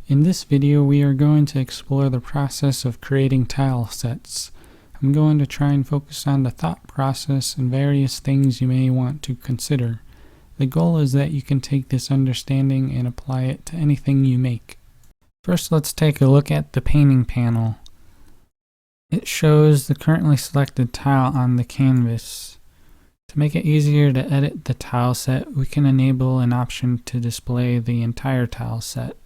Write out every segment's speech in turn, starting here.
In this video, we are going to explore the process of creating tile sets. I'm going to try and focus on the thought process and various things you may want to consider. The goal is that you can take this understanding and apply it to anything you make. First, let's take a look at the painting panel. It shows the currently selected tile on the canvas. To make it easier to edit the tile set, we can enable an option to display the entire tile set.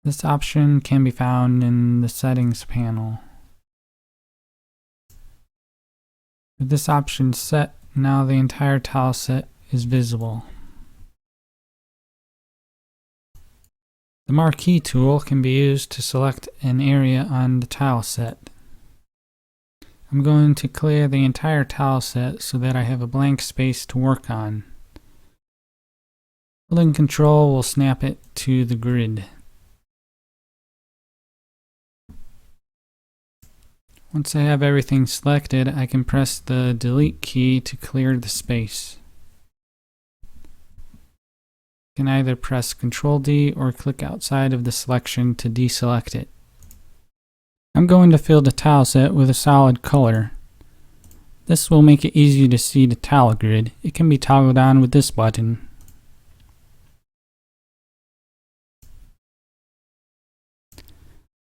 This option can be found in the settings panel. With this option set, now the entire tile set is visible. The marquee tool can be used to select an area on the tile set. I'm going to clear the entire tile set so that I have a blank space to work on. Holding Control will snap it to the grid. Once I have everything selected, I can press the Delete key to clear the space. You can either press Ctrl-D or click outside of the selection to deselect it. I'm going to fill the tile set with a solid color. This will make it easy to see the tile grid. It can be toggled on with this button.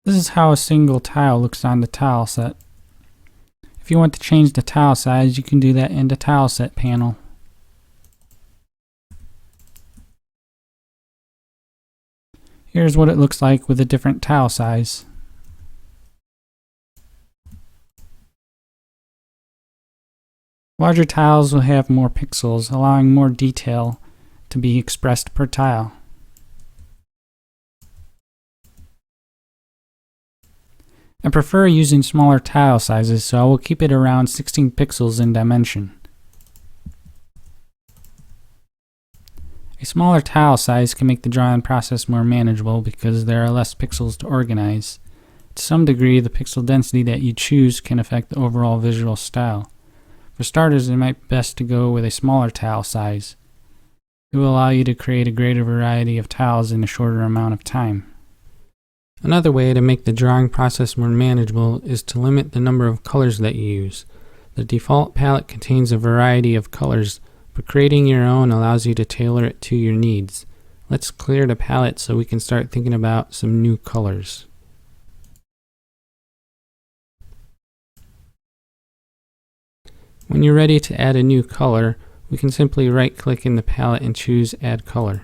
This is how a single tile looks on the tile set. If you want to change the tile size, you can do that in the tile set panel. Here's what it looks like with a different tile size. Larger tiles will have more pixels, allowing more detail to be expressed per tile. I prefer using smaller tile sizes, so I will keep it around 16 pixels in dimension. A smaller tile size can make the drawing process more manageable because there are less pixels to organize. To some degree, the pixel density that you choose can affect the overall visual style. For starters, it might be best to go with a smaller tile size. It will allow you to create a greater variety of tiles in a shorter amount of time. Another way to make the drawing process more manageable is to limit the number of colors that you use. The default palette contains a variety of colors, but creating your own allows you to tailor it to your needs. Let's clear the palette so we can start thinking about some new colors. When you're ready to add a new color, we can simply right-click in the palette and choose Add Color.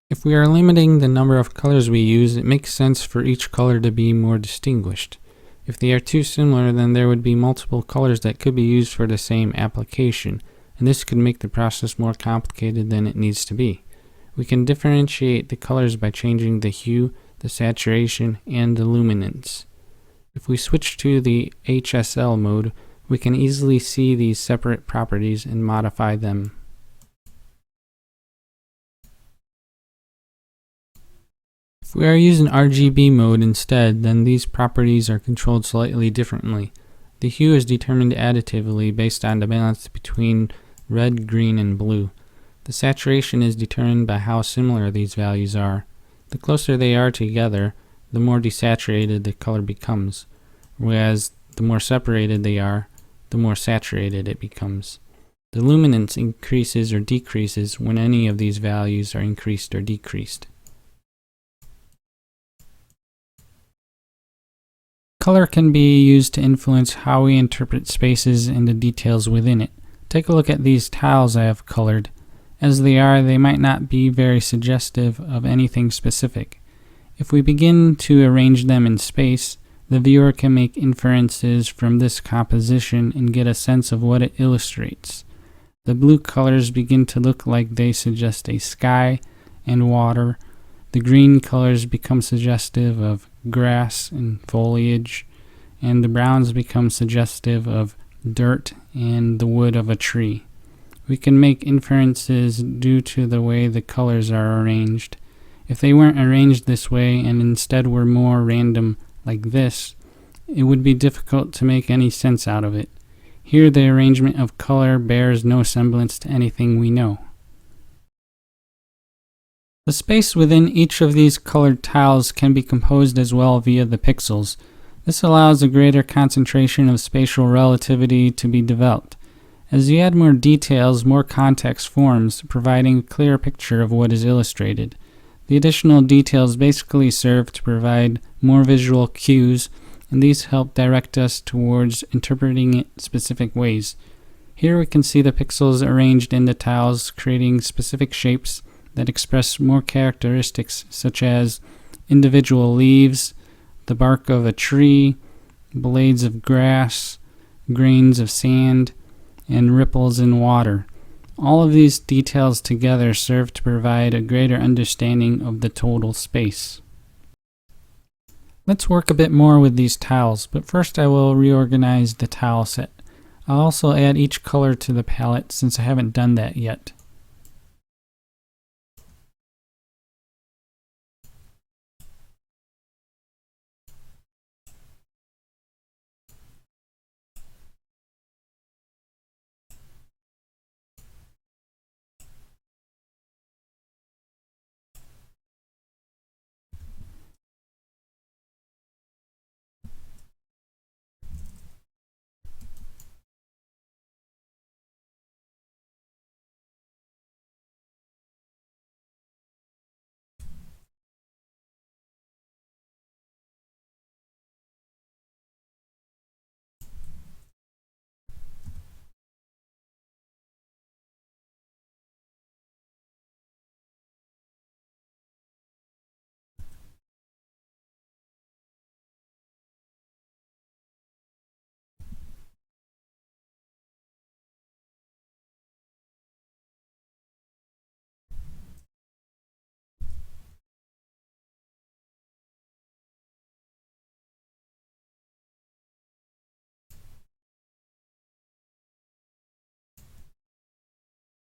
If we are limiting the number of colors we use, it makes sense for each color to be more distinguished. If they are too similar, then there would be multiple colors that could be used for the same application, and this could make the process more complicated than it needs to be. We can differentiate the colors by changing the hue, the saturation, and the luminance. If we switch to the HSL mode, we can easily see these separate properties and modify them. If we are using RGB mode instead, then these properties are controlled slightly differently. The hue is determined additively based on the balance between red, green, and blue. The saturation is determined by how similar these values are. The closer they are together, the more desaturated the color becomes, whereas the more separated they are, the more saturated it becomes. The luminance increases or decreases when any of these values are increased or decreased. Color can be used to influence how we interpret spaces and the details within it. Take a look at these tiles I have colored. As they are, they might not be very suggestive of anything specific. If we begin to arrange them in space, the viewer can make inferences from this composition and get a sense of what it illustrates. The blue colors begin to look like they suggest a sky and water. The green colors become suggestive of grass and foliage, and the browns become suggestive of dirt and the wood of a tree. We can make inferences due to the way the colors are arranged. If they weren't arranged this way and instead were more random like this, it would be difficult to make any sense out of it. Here the arrangement of color bears no semblance to anything we know. The space within each of these colored tiles can be composed as well via the pixels. This allows a greater concentration of spatial relativity to be developed. As you add more details, more context forms, providing a clearer picture of what is illustrated. The additional details basically serve to provide more visual cues, and these help direct us towards interpreting it specific ways. Here we can see the pixels arranged in the tiles, creating specific shapes that express more characteristics such as individual leaves, the bark of a tree, blades of grass, grains of sand, and ripples in water. All of these details together serve to provide a greater understanding of the total space. Let's work a bit more with these tiles, but first I will reorganize the tile set. I'll also add each color to the palette since I haven't done that yet.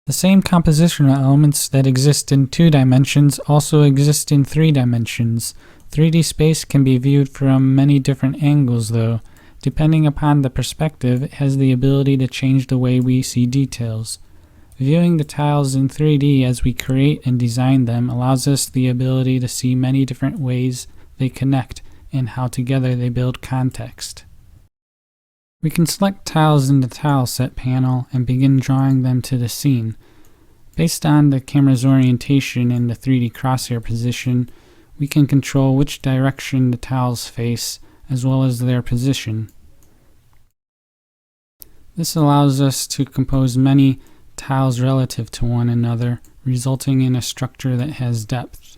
The same compositional elements that exist in 2 dimensions also exist in 3 dimensions. 3D space can be viewed from many different angles though. Depending upon the perspective, it has the ability to change the way we see details. Viewing the tiles in 3D as we create and design them allows us the ability to see many different ways they connect and how together they build context. We can select tiles in the tileset panel and begin drawing them to the scene. Based on the camera's orientation and the 3D crosshair position, we can control which direction the tiles face as well as their position. This allows us to compose many tiles relative to one another, resulting in a structure that has depth.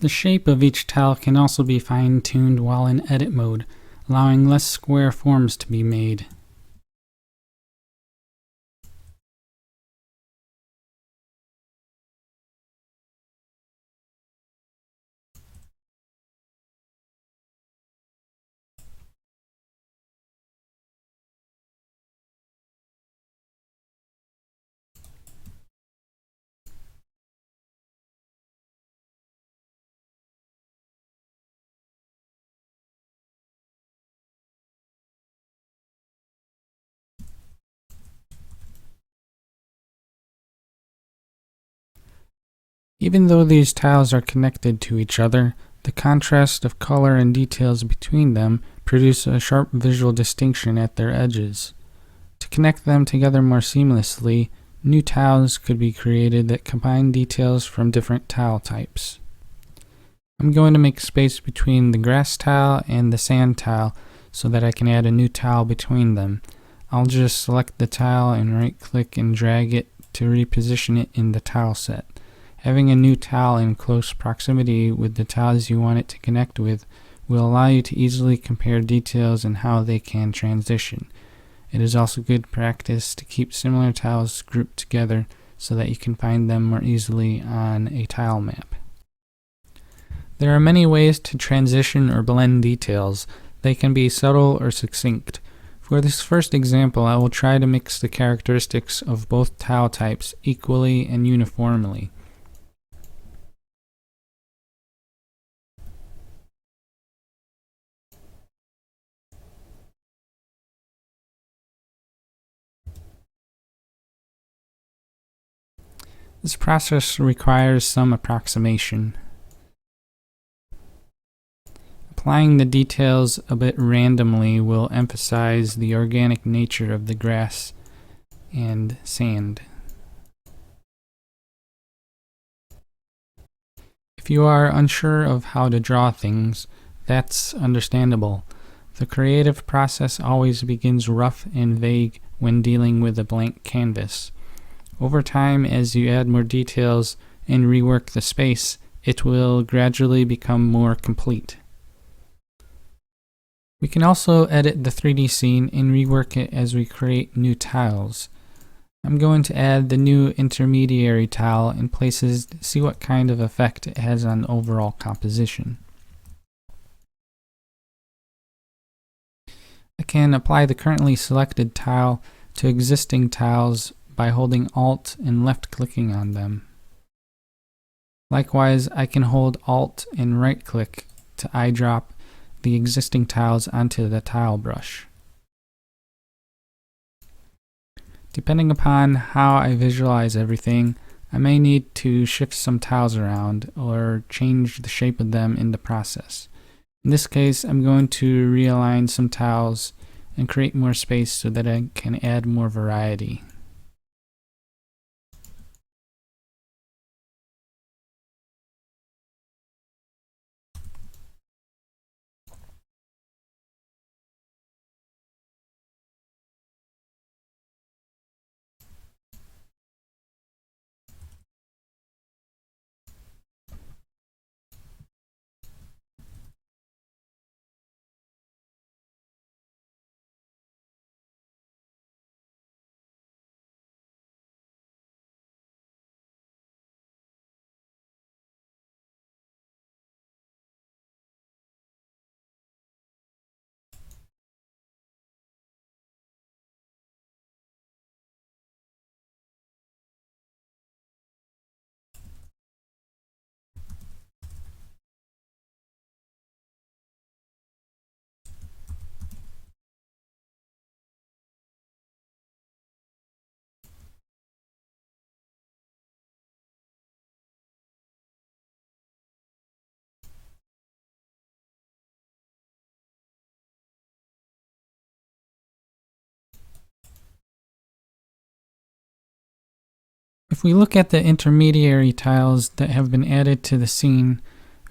The shape of each tile can also be fine-tuned while in edit mode, allowing less square forms to be made. Even though these tiles are connected to each other, the contrast of color and details between them produce a sharp visual distinction at their edges. To connect them together more seamlessly, new tiles could be created that combine details from different tile types. I'm going to make space between the grass tile and the sand tile so that I can add a new tile between them. I'll just select the tile and right-click and drag it to reposition it in the tile set. Having a new tile in close proximity with the tiles you want it to connect with will allow you to easily compare details and how they can transition. It is also good practice to keep similar tiles grouped together so that you can find them more easily on a tile map. There are many ways to transition or blend details. They can be subtle or succinct. If For this first example, I will try to mix the characteristics of both tile types equally and uniformly. This process requires some approximation. Applying the details a bit randomly will emphasize the organic nature of the grass and sand. If you are unsure of how to draw things, that's understandable. The creative process always begins rough and vague when dealing with a blank canvas. Over time, as you add more details and rework the space, it will gradually become more complete. We can also edit the 3D scene and rework it as we create new tiles. I'm going to add the new intermediary tile in places to see what kind of effect it has on the overall composition. I can apply the currently selected tile to existing tiles by holding Alt and left-clicking on them. Likewise, I can hold Alt and right-click to eyedrop the existing tiles onto the tile brush. Depending upon how I visualize everything, I may need to shift some tiles around or change the shape of them in the process. In this case, I'm going to realign some tiles and create more space so that I can add more variety. If we look at the intermediary tiles that have been added to the scene,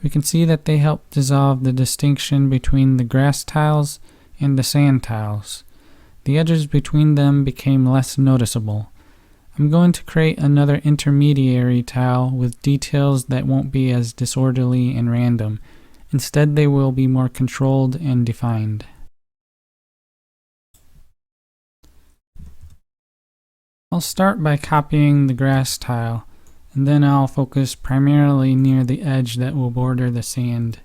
we can see that they help dissolve the distinction between the grass tiles and the sand tiles. The edges between them became less noticeable. I'm going to create another intermediary tile with details that won't be as disorderly and random. Instead, they will be more controlled and defined. I'll start by copying the grass tile, and then I'll focus primarily near the edge that will border the sand.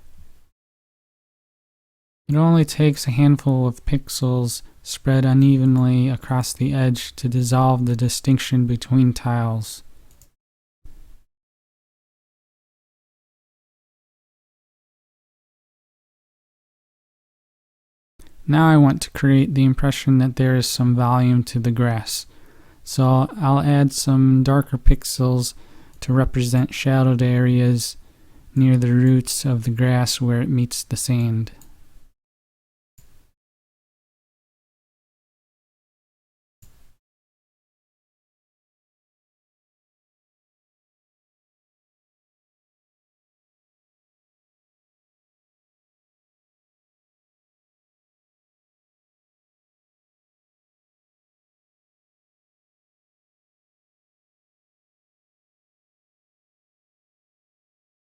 It only takes a handful of pixels spread unevenly across the edge to dissolve the distinction between tiles. Now I want to create the impression that there is some volume to the grass. So I'll add some darker pixels to represent shadowed areas near the roots of the grass where it meets the sand.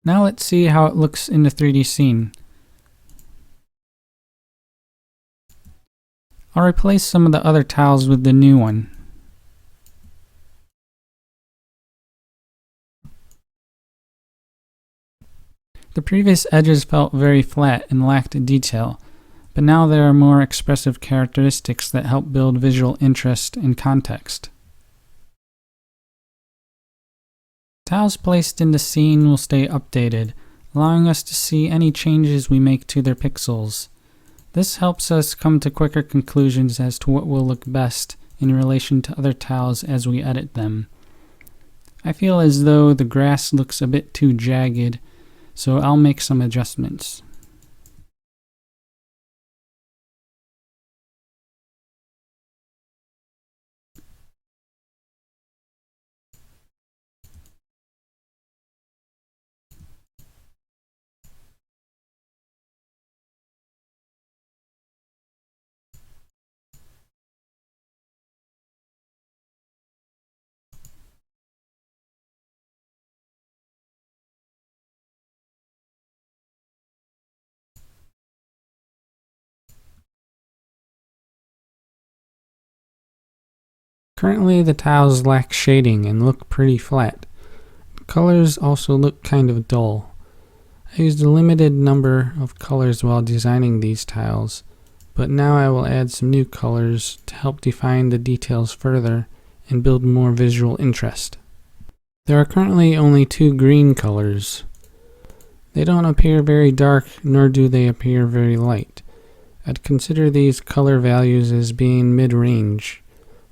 Now let's see how it looks in the 3D scene. I'll replace some of the other tiles with the new one. The previous edges felt very flat and lacked detail, but now there are more expressive characteristics that help build visual interest and context. Tiles placed in the scene will stay updated, allowing us to see any changes we make to their pixels. This helps us come to quicker conclusions as to what will look best in relation to other tiles as we edit them. I feel as though the grass looks a bit too jagged, so I'll make some adjustments. Currently the tiles lack shading and look pretty flat. Colors also look kind of dull. I used a limited number of colors while designing these tiles, but now I will add some new colors to help define the details further and build more visual interest. There are currently only 2 green colors. They don't appear very dark, nor do they appear very light. I'd consider these color values as being mid-range.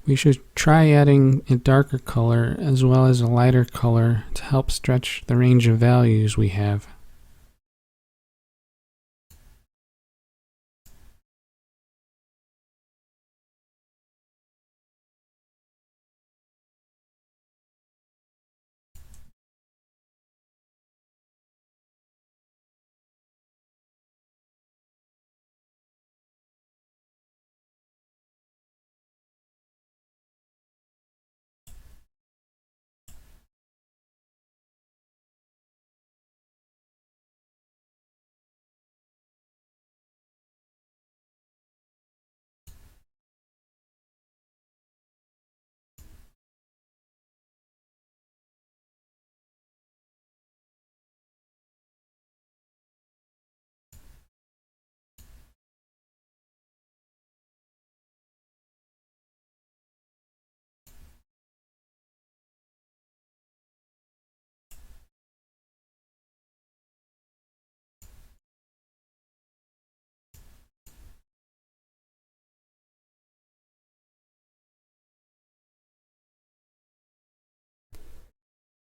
We should try adding a darker color as well as a lighter color to help stretch the range of values we have.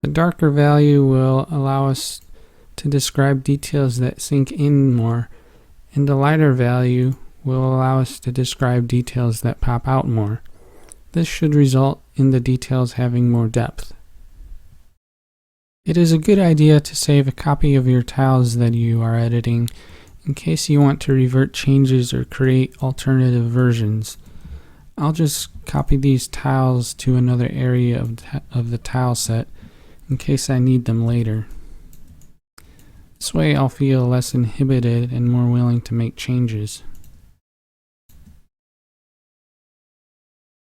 The darker value will allow us to describe details that sink in more, and the lighter value will allow us to describe details that pop out more. This should result in the details having more depth. It is a good idea to save a copy of your tiles that you are editing in case you want to revert changes or create alternative versions. I'll just copy these tiles to another area of the tile set in case I need them later. This way I'll feel less inhibited and more willing to make changes.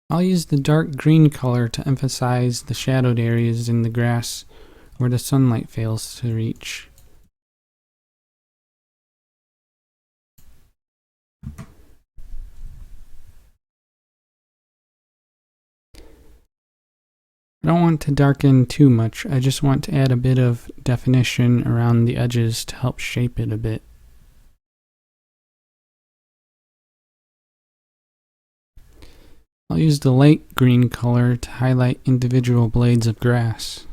I'll use the dark green color to emphasize the shadowed areas in the grass where the sunlight fails to reach. I don't want to darken too much, I just want to add a bit of definition around the edges to help shape it a bit. I'll use the light green color to highlight individual blades of grass.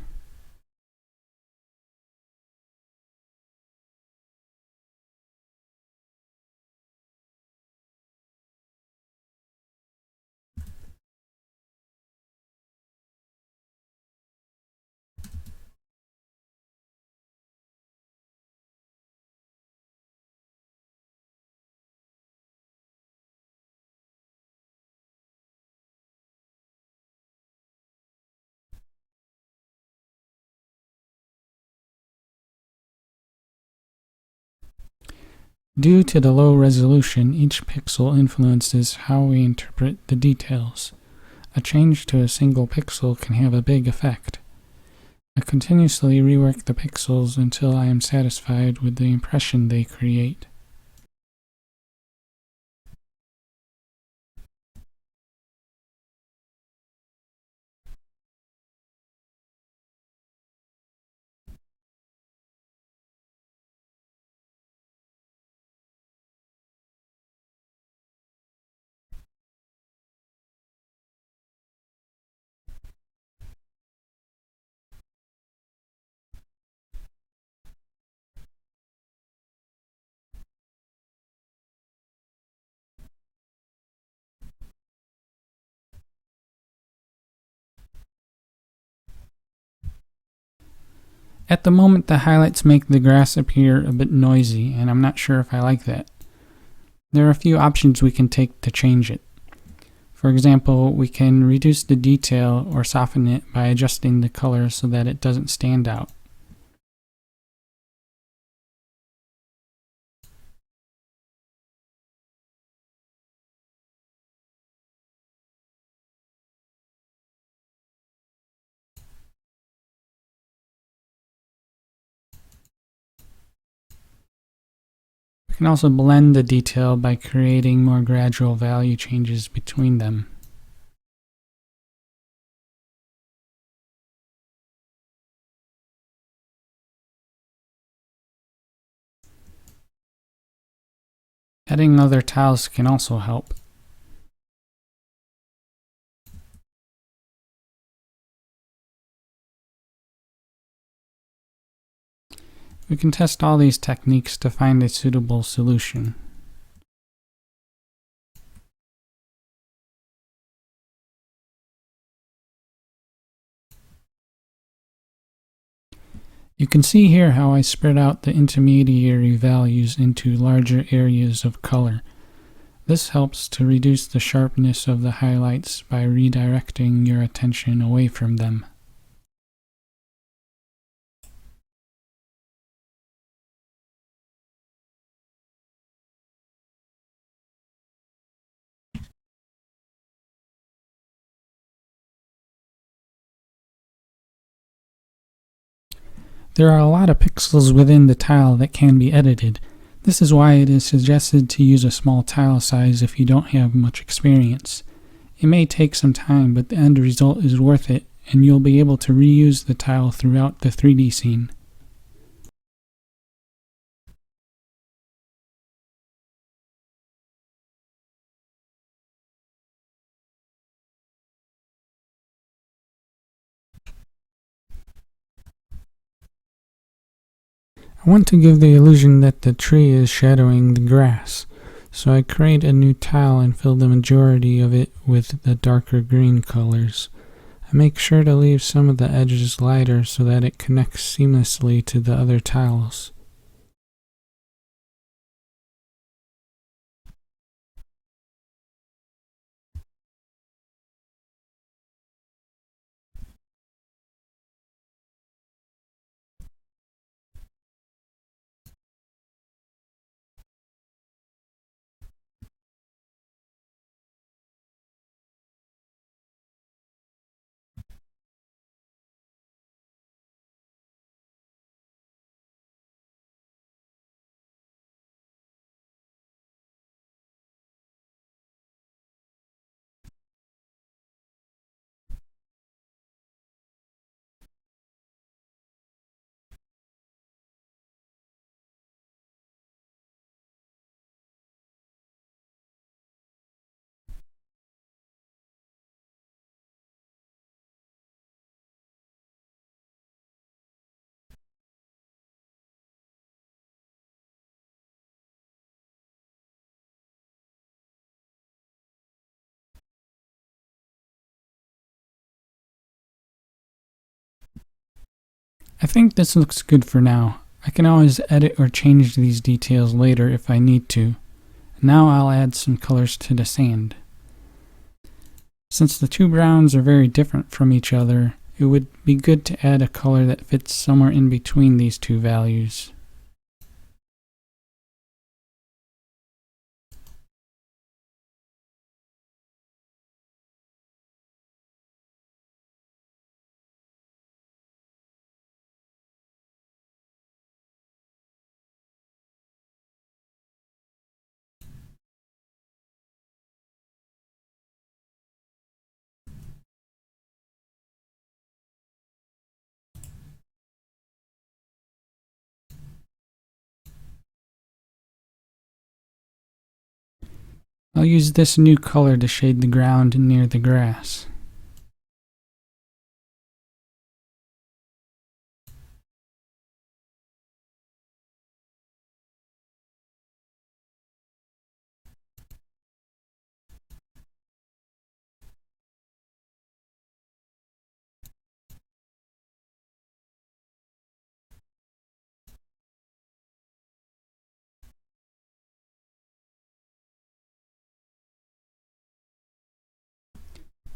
Due to the low resolution, each pixel influences how we interpret the details. A change to a single pixel can have a big effect. I continuously rework the pixels until I am satisfied with the impression they create. At the moment, the highlights make the grass appear a bit noisy, and I'm not sure if I like that. There are a few options we can take to change it. For example, we can reduce the detail or soften it by adjusting the color so that it doesn't stand out. We can also blend the detail by creating more gradual value changes between them. Adding other tiles can also help. We can test all these techniques to find a suitable solution. You can see here how I spread out the intermediary values into larger areas of color. This helps to reduce the sharpness of the highlights by redirecting your attention away from them. There are a lot of pixels within the tile that can be edited. This is why it is suggested to use a small tile size if you don't have much experience. It may take some time, but the end result is worth it, and you'll be able to reuse the tile throughout the 3D scene. I want to give the illusion that the tree is shadowing the grass, so I create a new tile and fill the majority of it with the darker green colors. I make sure to leave some of the edges lighter so that it connects seamlessly to the other tiles. I think this looks good for now. I can always edit or change these details later if I need to. Now I'll add some colors to the sand. Since the two browns are very different from each other, it would be good to add a color that fits somewhere in between these two values. I'll use this new color to shade the ground near the grass.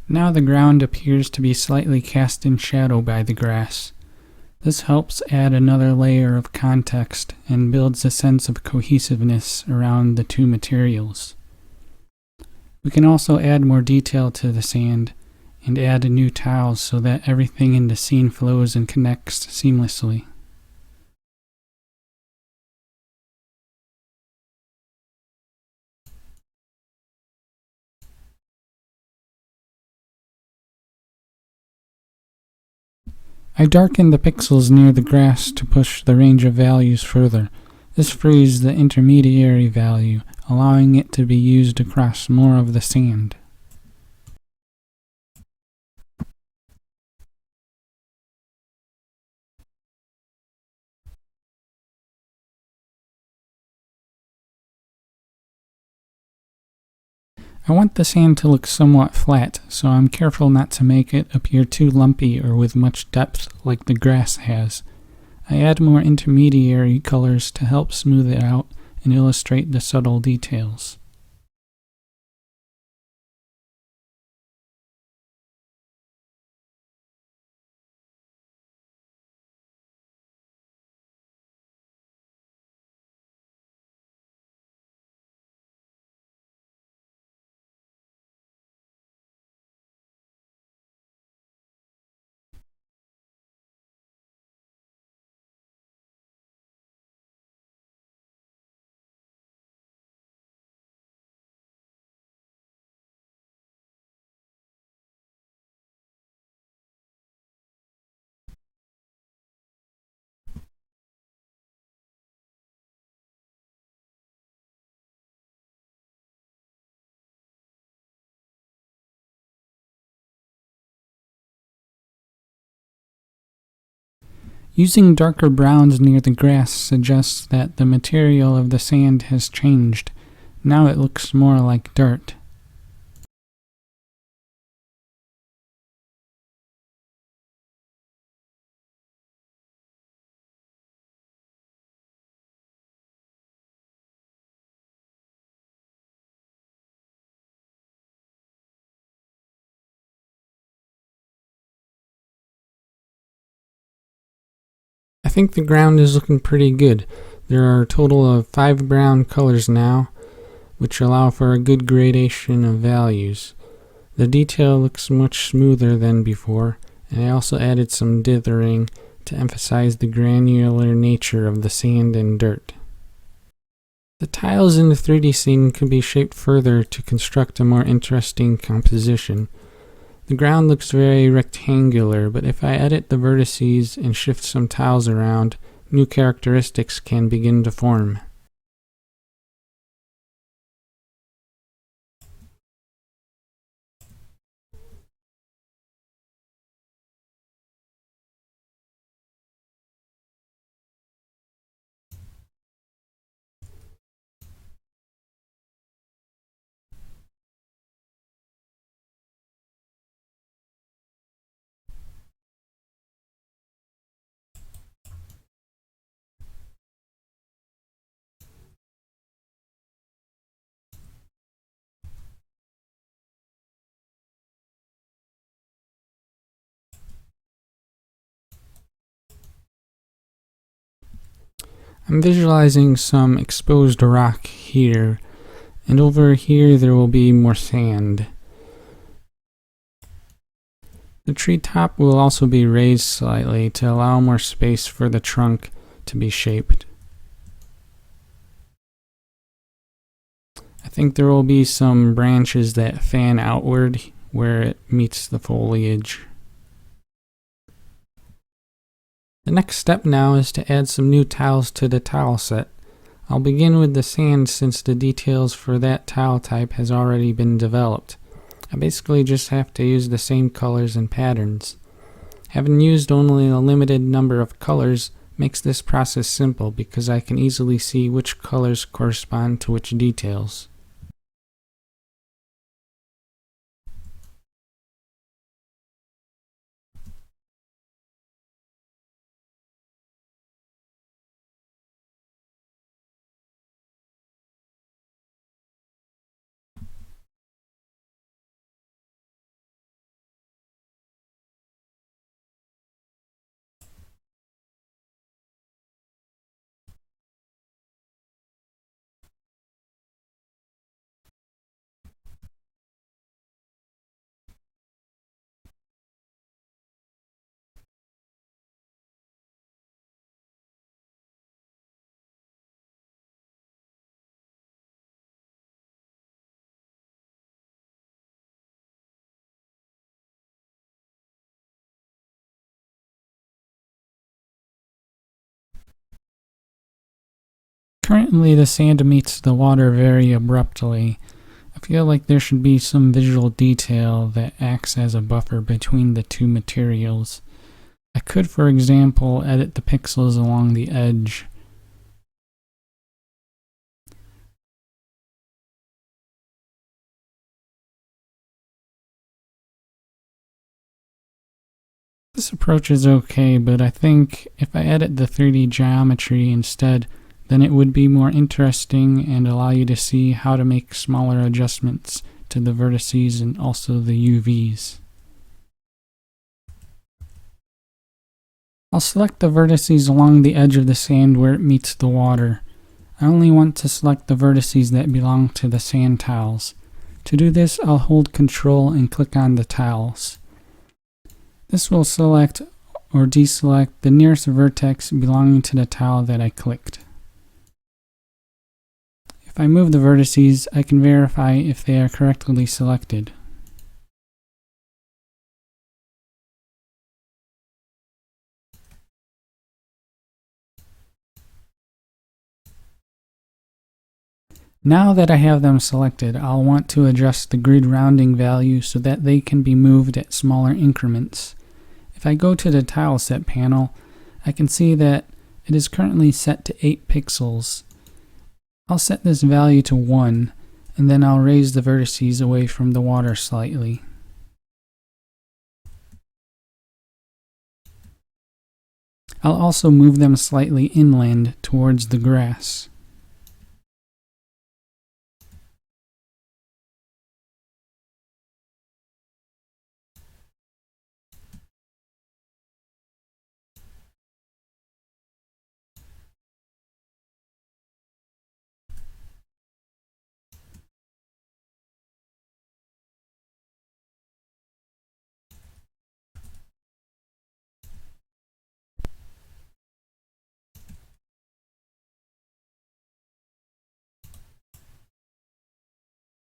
Now the ground appears to be slightly cast in shadow by the grass. This helps add another layer of context and builds a sense of cohesiveness around the two materials. We can also add more detail to the sand and add new tiles so that everything in the scene flows and connects seamlessly. I darkened the pixels near the grass to push the range of values further. This frees the intermediary value, allowing it to be used across more of the sand. I want the sand to look somewhat flat, so I'm careful not to make it appear too lumpy or with much depth like the grass has. I add more intermediary colors to help smooth it out and illustrate the subtle details. Using darker browns near the grass suggests that the material of the sand has changed. Now it looks more like dirt. I think the ground is looking pretty good. There are a total of 5 brown colors now, which allow for a good gradation of values. The detail looks much smoother than before, and I also added some dithering to emphasize the granular nature of the sand and dirt. The tiles in the 3D scene can be shaped further to construct a more interesting composition. The ground looks very rectangular, but if I edit the vertices and shift some tiles around, new characteristics can begin to form. I'm visualizing some exposed rock here, and over here there will be more sand. The tree top will also be raised slightly to allow more space for the trunk to be shaped. I think there will be some branches that fan outward where it meets the foliage. The next step now is to add some new tiles to the tile set. I'll begin with the sand since the details for that tile type has already been developed. I basically just have to use the same colors and patterns. Having used only a limited number of colors makes this process simple because I can easily see which colors correspond to which details. Currently, the sand meets the water very abruptly. I feel like there should be some visual detail that acts as a buffer between the two materials. I could, for example, edit the pixels along the edge. This approach is okay, but I think if I edit the 3D geometry instead, then it would be more interesting and allow you to see how to make smaller adjustments to the vertices and also the UVs. I'll select the vertices along the edge of the sand where it meets the water. I only want to select the vertices that belong to the sand tiles. To do this, I'll hold Ctrl and click on the tiles. This will select or deselect the nearest vertex belonging to the tile that I clicked. If I move the vertices, I can verify if they are correctly selected. Now that I have them selected, I'll want to adjust the grid rounding value so that they can be moved at smaller increments. If I go to the tileset panel, I can see that it is currently set to 8 pixels. I'll set this value to 1, and then I'll raise the vertices away from the water slightly. I'll also move them slightly inland towards the grass.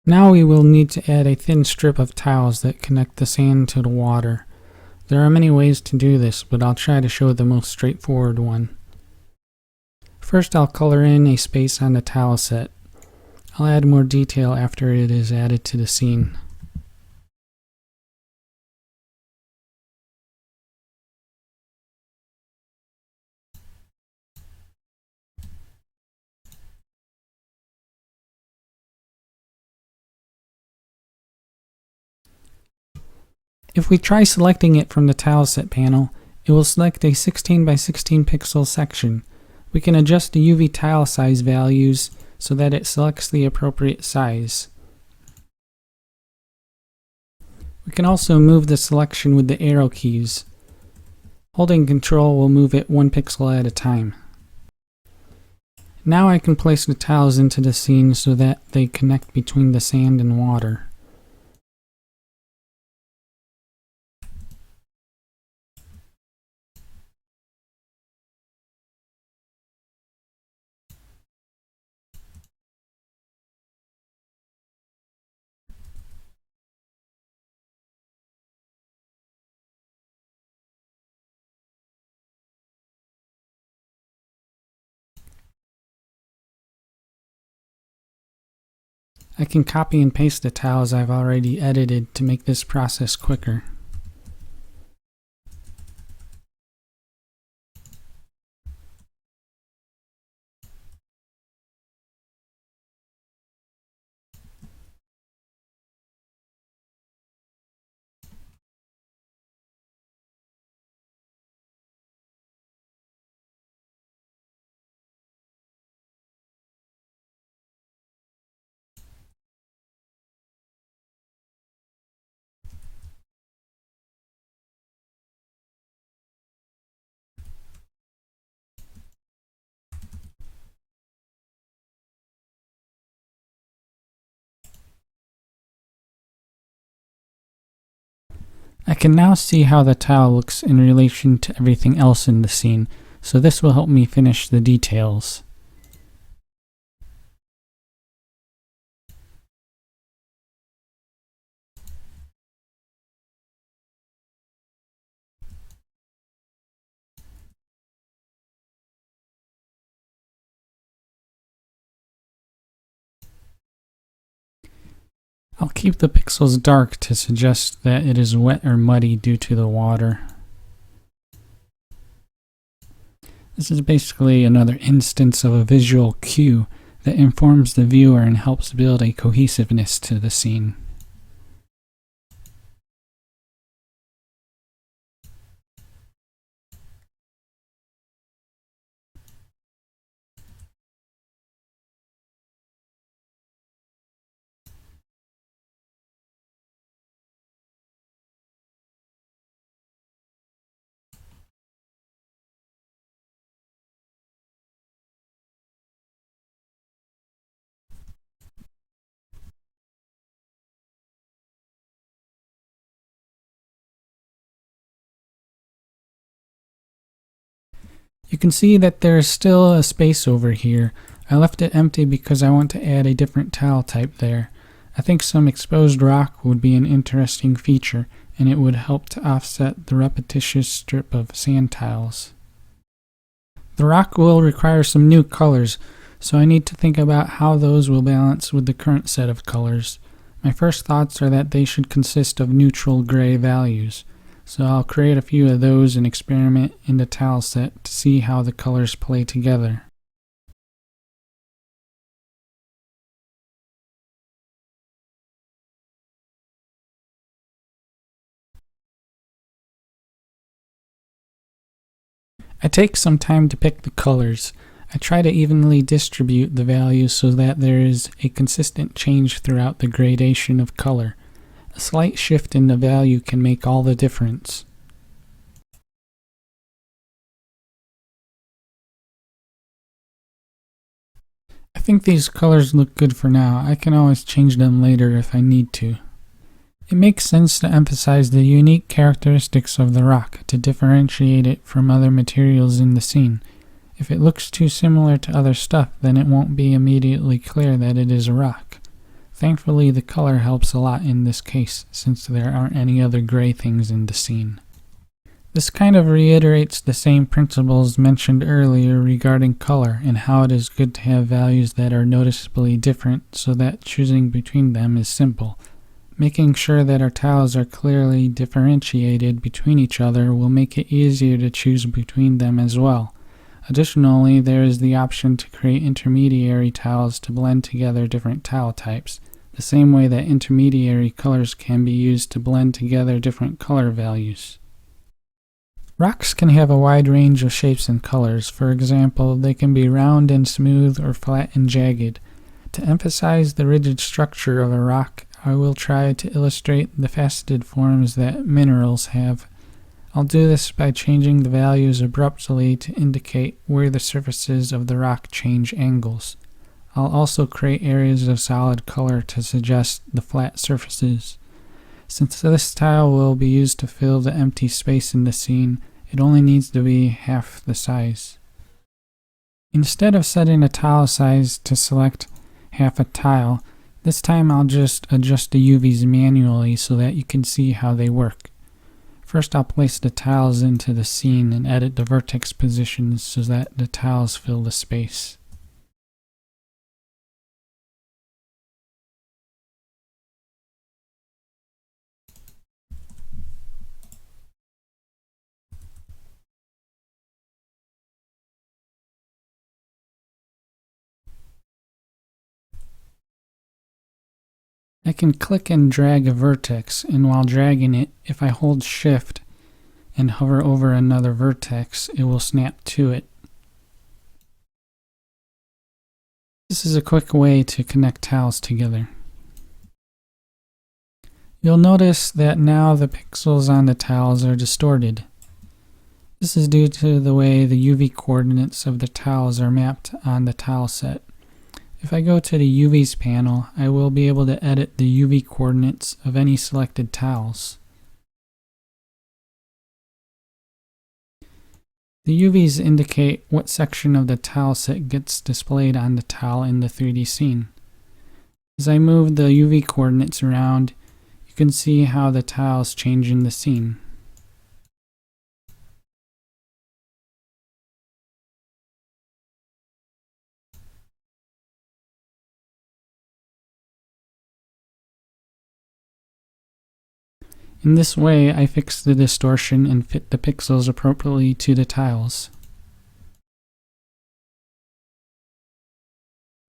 Now we will need to add a thin strip of tiles that connect the sand to the water. There are many ways to do this, but I'll try to show the most straightforward one. First, I'll color in a space on the tile set. I'll add more detail after it is added to the scene. If we try selecting it from the tileset panel, it will select a 16 by 16 pixel section. We can adjust the UV tile size values so that it selects the appropriate size. We can also move the selection with the arrow keys. Holding Ctrl will move it 1 pixel at a time. Now I can place the tiles into the scene so that they connect between the sand and water. I can copy and paste the tiles I've already edited to make this process quicker. I can now see how the tile looks in relation to everything else in the scene, so this will help me finish the details. I'll keep the pixels dark to suggest that it is wet or muddy due to the water. This is basically another instance of a visual cue that informs the viewer and helps build a cohesiveness to the scene. You can see that there is still a space over here. I left it empty because I want to add a different tile type there. I think some exposed rock would be an interesting feature, and it would help to offset the repetitious strip of sand tiles. The rock will require some new colors, so I need to think about how those will balance with the current set of colors. My first thoughts are that they should consist of neutral gray values. So I'll create a few of those and experiment in the tileset to see how the colors play together. I take some time to pick the colors. I try to evenly distribute the values so that there is a consistent change throughout the gradation of color. A slight shift in the value can make all the difference. I think these colors look good for now. I can always change them later if I need to. It makes sense to emphasize the unique characteristics of the rock to differentiate it from other materials in the scene. If it looks too similar to other stuff, then it won't be immediately clear that it is a rock. Thankfully, the color helps a lot in this case, since there aren't any other gray things in the scene. This kind of reiterates the same principles mentioned earlier regarding color and how it is good to have values that are noticeably different so that choosing between them is simple. Making sure that our tiles are clearly differentiated between each other will make it easier to choose between them as well. Additionally, there is the option to create intermediary tiles to blend together different tile types, the same way that intermediary colors can be used to blend together different color values. Rocks can have a wide range of shapes and colors. For example, they can be round and smooth or flat and jagged. To emphasize the rigid structure of a rock, I will try to illustrate the faceted forms that minerals have. I'll do this by changing the values abruptly to indicate where the surfaces of the rock change angles. I'll also create areas of solid color to suggest the flat surfaces. Since this tile will be used to fill the empty space in the scene, it only needs to be half the size. Instead of setting a tile size to select half a tile, this time I'll just adjust the UVs manually so that you can see how they work. First I'll place the tiles into the scene and edit the vertex positions so that the tiles fill the space. I can click and drag a vertex, and while dragging it, if I hold Shift and hover over another vertex, it will snap to it. This is a quick way to connect tiles together. You'll notice that now the pixels on the tiles are distorted. This is due to the way the UV coordinates of the tiles are mapped on the tile set. If I go to the UVs panel, I will be able to edit the UV coordinates of any selected tiles. The UVs indicate what section of the tile set gets displayed on the tile in the 3D scene. As I move the UV coordinates around, you can see how the tiles change in the scene. In this way, I fix the distortion and fit the pixels appropriately to the tiles.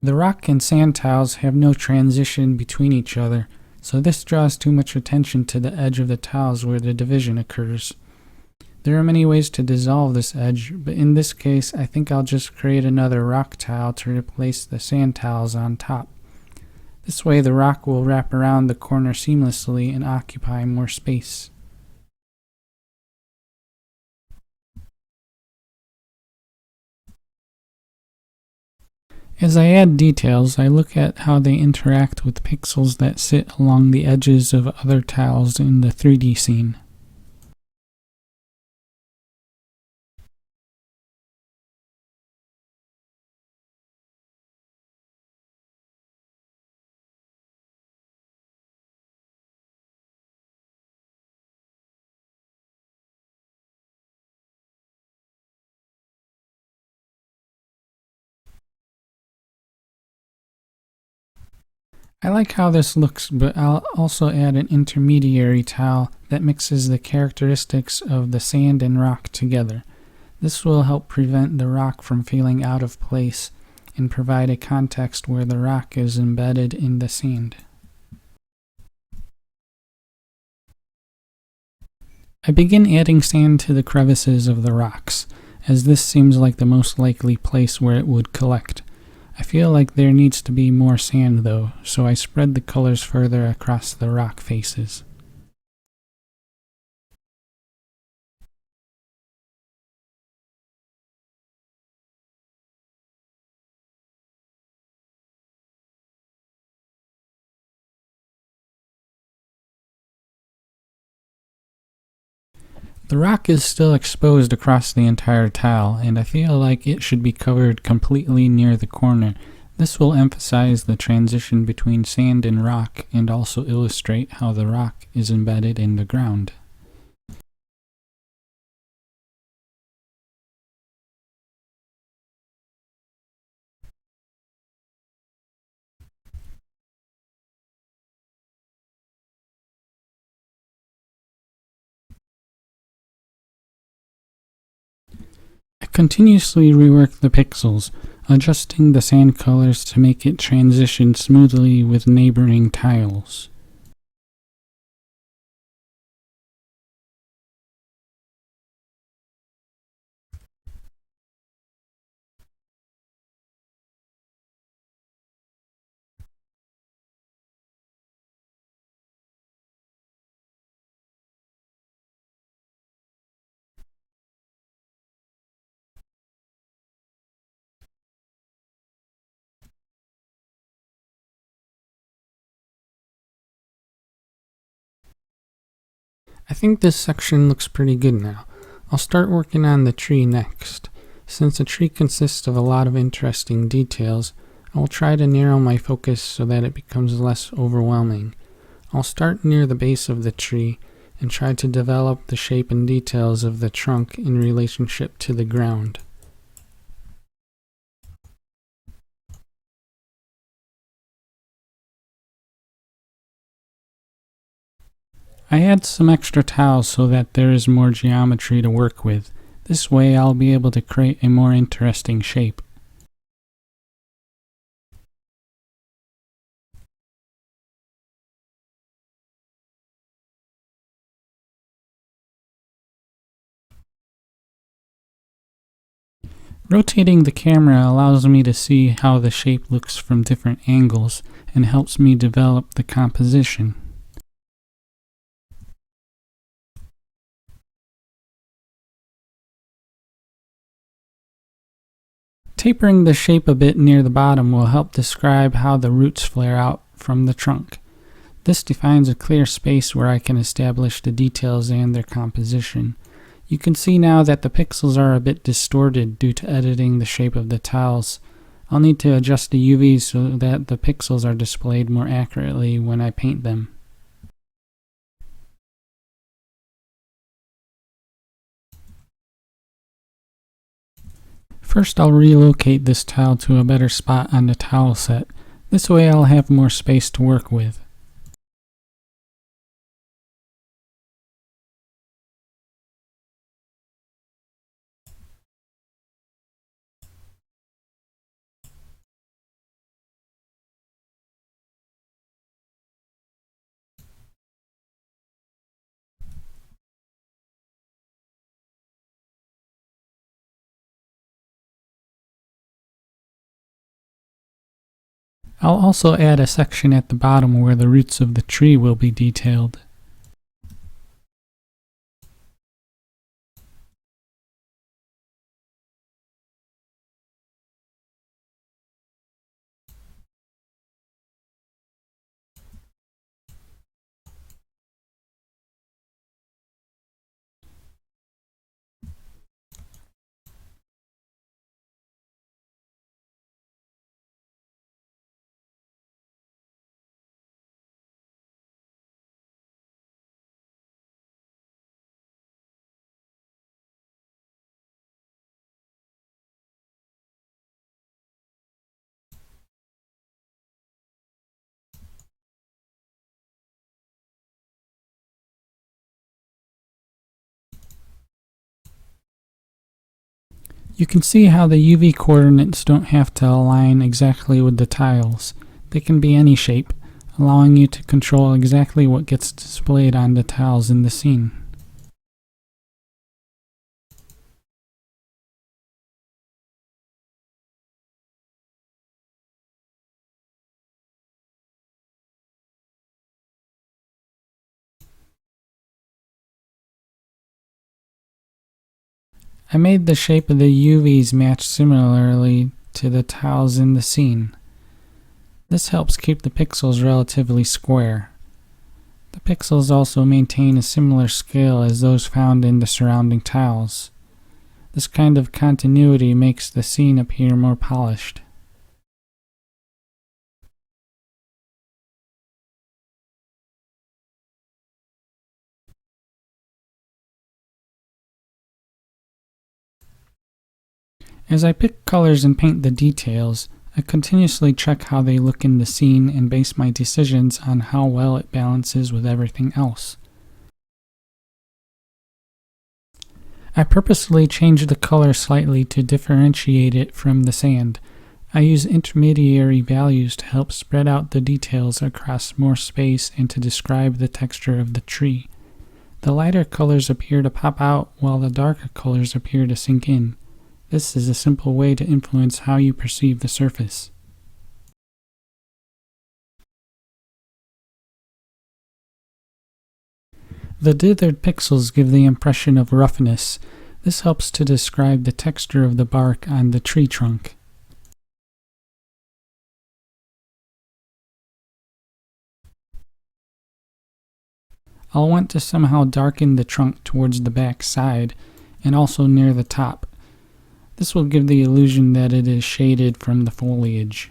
The rock and sand tiles have no transition between each other, so this draws too much attention to the edge of the tiles where the division occurs. There are many ways to dissolve this edge, but in this case I think I'll just create another rock tile to replace the sand tiles on top. This way the rock will wrap around the corner seamlessly and occupy more space. As I add details, I look at how they interact with pixels that sit along the edges of other tiles in the 3D scene. I like how this looks, but I'll also add an intermediary tile that mixes the characteristics of the sand and rock together. This will help prevent the rock from feeling out of place and provide a context where the rock is embedded in the sand. I begin adding sand to the crevices of the rocks, as this seems like the most likely place where it would collect. I feel like there needs to be more sand though, so I spread the colors further across the rock faces. The rock is still exposed across the entire tile, and I feel like it should be covered completely near the corner. This will emphasize the transition between sand and rock and also illustrate how the rock is embedded in the ground. I continuously rework the pixels, adjusting the sand colors to make it transition smoothly with neighboring tiles. I think this section looks pretty good now. I'll start working on the tree next. Since the tree consists of a lot of interesting details, I will try to narrow my focus so that it becomes less overwhelming. I'll start near the base of the tree and try to develop the shape and details of the trunk in relationship to the ground. I add some extra tiles so that there is more geometry to work with. This way I'll be able to create a more interesting shape. Rotating the camera allows me to see how the shape looks from different angles and helps me develop the composition. Tapering the shape a bit near the bottom will help describe how the roots flare out from the trunk. This defines a clear space where I can establish the details and their composition. You can see now that the pixels are a bit distorted due to editing the shape of the tiles. I'll need to adjust the UVs so that the pixels are displayed more accurately when I paint them. First, I'll relocate this tile to a better spot on the tile set. This way I'll have more space to work with. I'll also add a section at the bottom where the roots of the tree will be detailed. You can see how the UV coordinates don't have to align exactly with the tiles. They can be any shape, allowing you to control exactly what gets displayed on the tiles in the scene. I made the shape of the UVs match similarly to the tiles in the scene. This helps keep the pixels relatively square. The pixels also maintain a similar scale as those found in the surrounding tiles. This kind of continuity makes the scene appear more polished. As I pick colors and paint the details, I continuously check how they look in the scene and base my decisions on how well it balances with everything else. I purposely changed the color slightly to differentiate it from the sand. I use intermediary values to help spread out the details across more space and to describe the texture of the tree. The lighter colors appear to pop out while the darker colors appear to sink in. This is a simple way to influence how you perceive the surface. The dithered pixels give the impression of roughness. This helps to describe the texture of the bark on the tree trunk. I'll want to somehow darken the trunk towards the back side and also near the top. This will give the illusion that it is shaded from the foliage.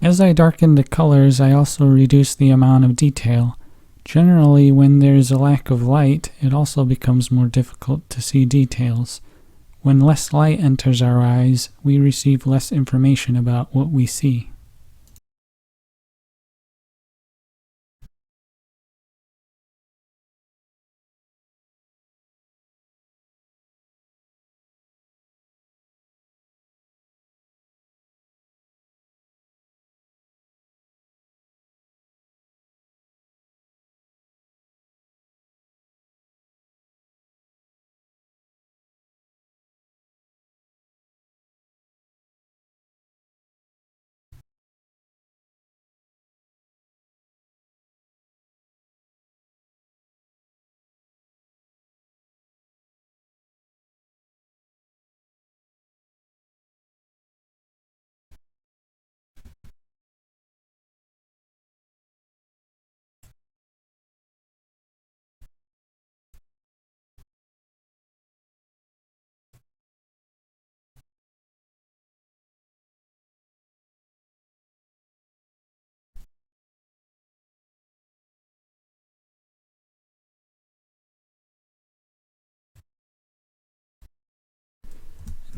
As I darken the colors, I also reduce the amount of detail. Generally, when there is a lack of light, it also becomes more difficult to see details. When less light enters our eyes, we receive less information about what we see.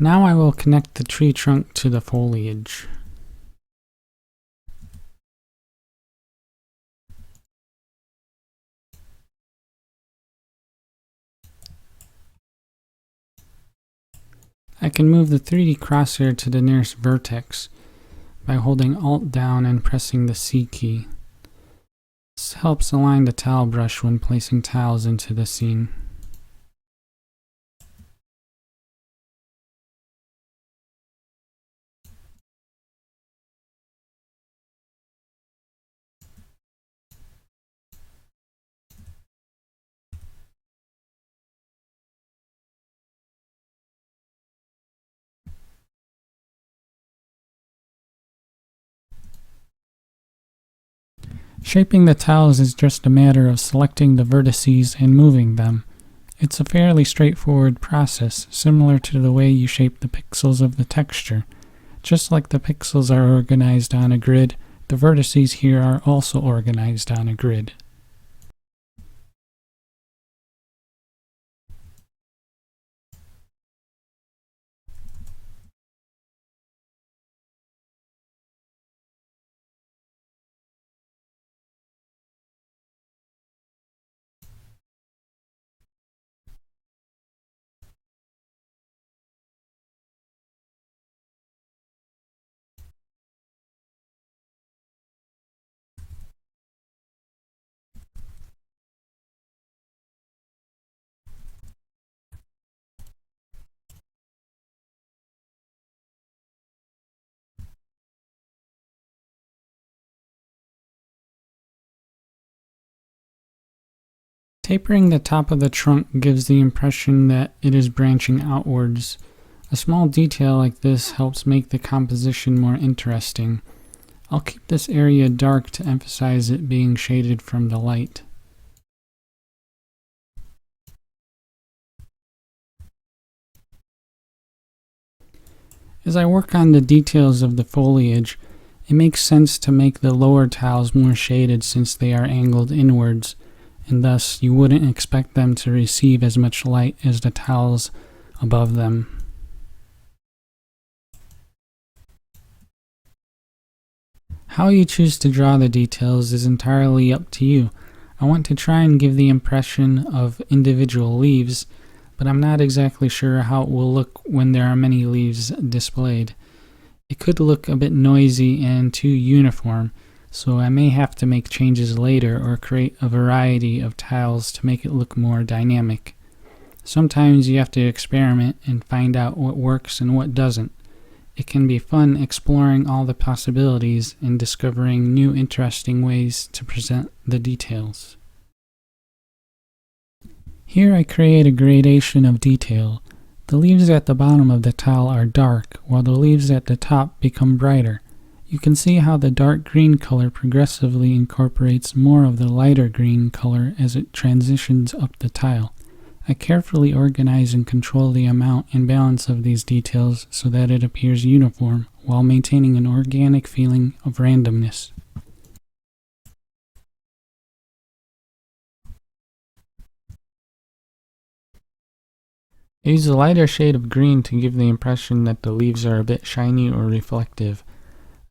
Now I will connect the tree trunk to the foliage. I can move the 3D crosshair to the nearest vertex by holding Alt down and pressing the C key. This helps align the tile brush when placing tiles into the scene. Shaping the tiles is just a matter of selecting the vertices and moving them. It's a fairly straightforward process, similar to the way you shape the pixels of the texture. Just like the pixels are organized on a grid, the vertices here are also organized on a grid. Tapering the top of the trunk gives the impression that it is branching outwards. A small detail like this helps make the composition more interesting. I'll keep this area dark to emphasize it being shaded from the light. As I work on the details of the foliage, it makes sense to make the lower tiles more shaded since they are angled inwards, and thus you wouldn't expect them to receive as much light as the tiles above them. How you choose to draw the details is entirely up to you. I want to try and give the impression of individual leaves, but I'm not exactly sure how it will look when there are many leaves displayed. It could look a bit noisy and too uniform, so I may have to make changes later or create a variety of tiles to make it look more dynamic. Sometimes you have to experiment and find out what works and what doesn't. It can be fun exploring all the possibilities and discovering new interesting ways to present the details. Here I create a gradation of detail. The leaves at the bottom of the tile are dark, while the leaves at the top become brighter. You can see how the dark green color progressively incorporates more of the lighter green color as it transitions up the tile. I carefully organize and control the amount and balance of these details so that it appears uniform, while maintaining an organic feeling of randomness. I use a lighter shade of green to give the impression that the leaves are a bit shiny or reflective.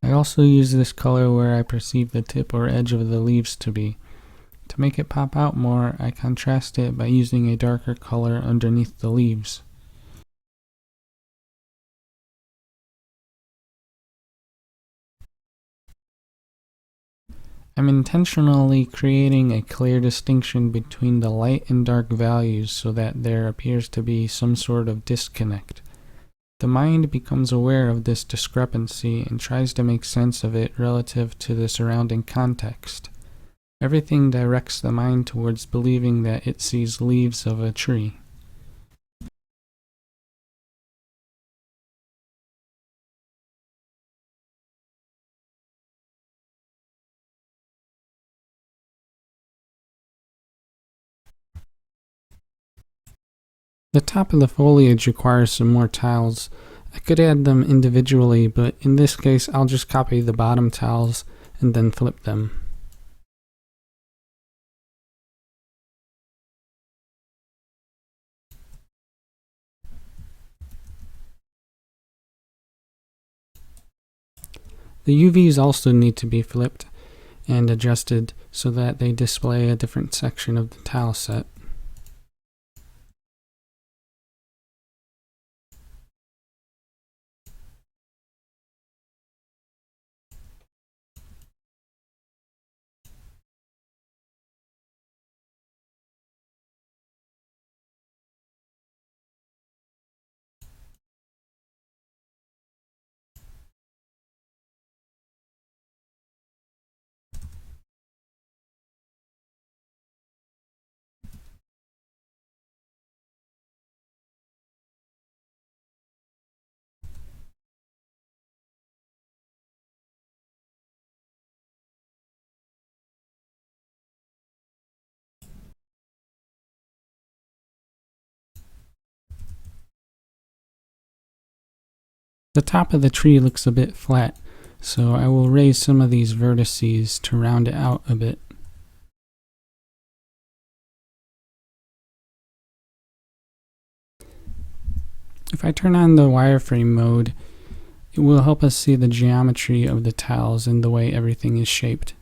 I also use this color where I perceive the tip or edge of the leaves to be. To make it pop out more, I contrast it by using a darker color underneath the leaves. I'm intentionally creating a clear distinction between the light and dark values so that there appears to be some sort of disconnect. The mind becomes aware of this discrepancy and tries to make sense of it relative to the surrounding context. Everything directs the mind towards believing that it sees leaves of a tree. The top of the foliage requires some more tiles. I could add them individually, but in this case I'll just copy the bottom tiles and then flip them. The UVs also need to be flipped and adjusted so that they display a different section of the tile set. The top of the tree looks a bit flat, so I will raise some of these vertices to round it out a bit. If I turn on the wireframe mode, it will help us see the geometry of the tiles and the way everything is shaped.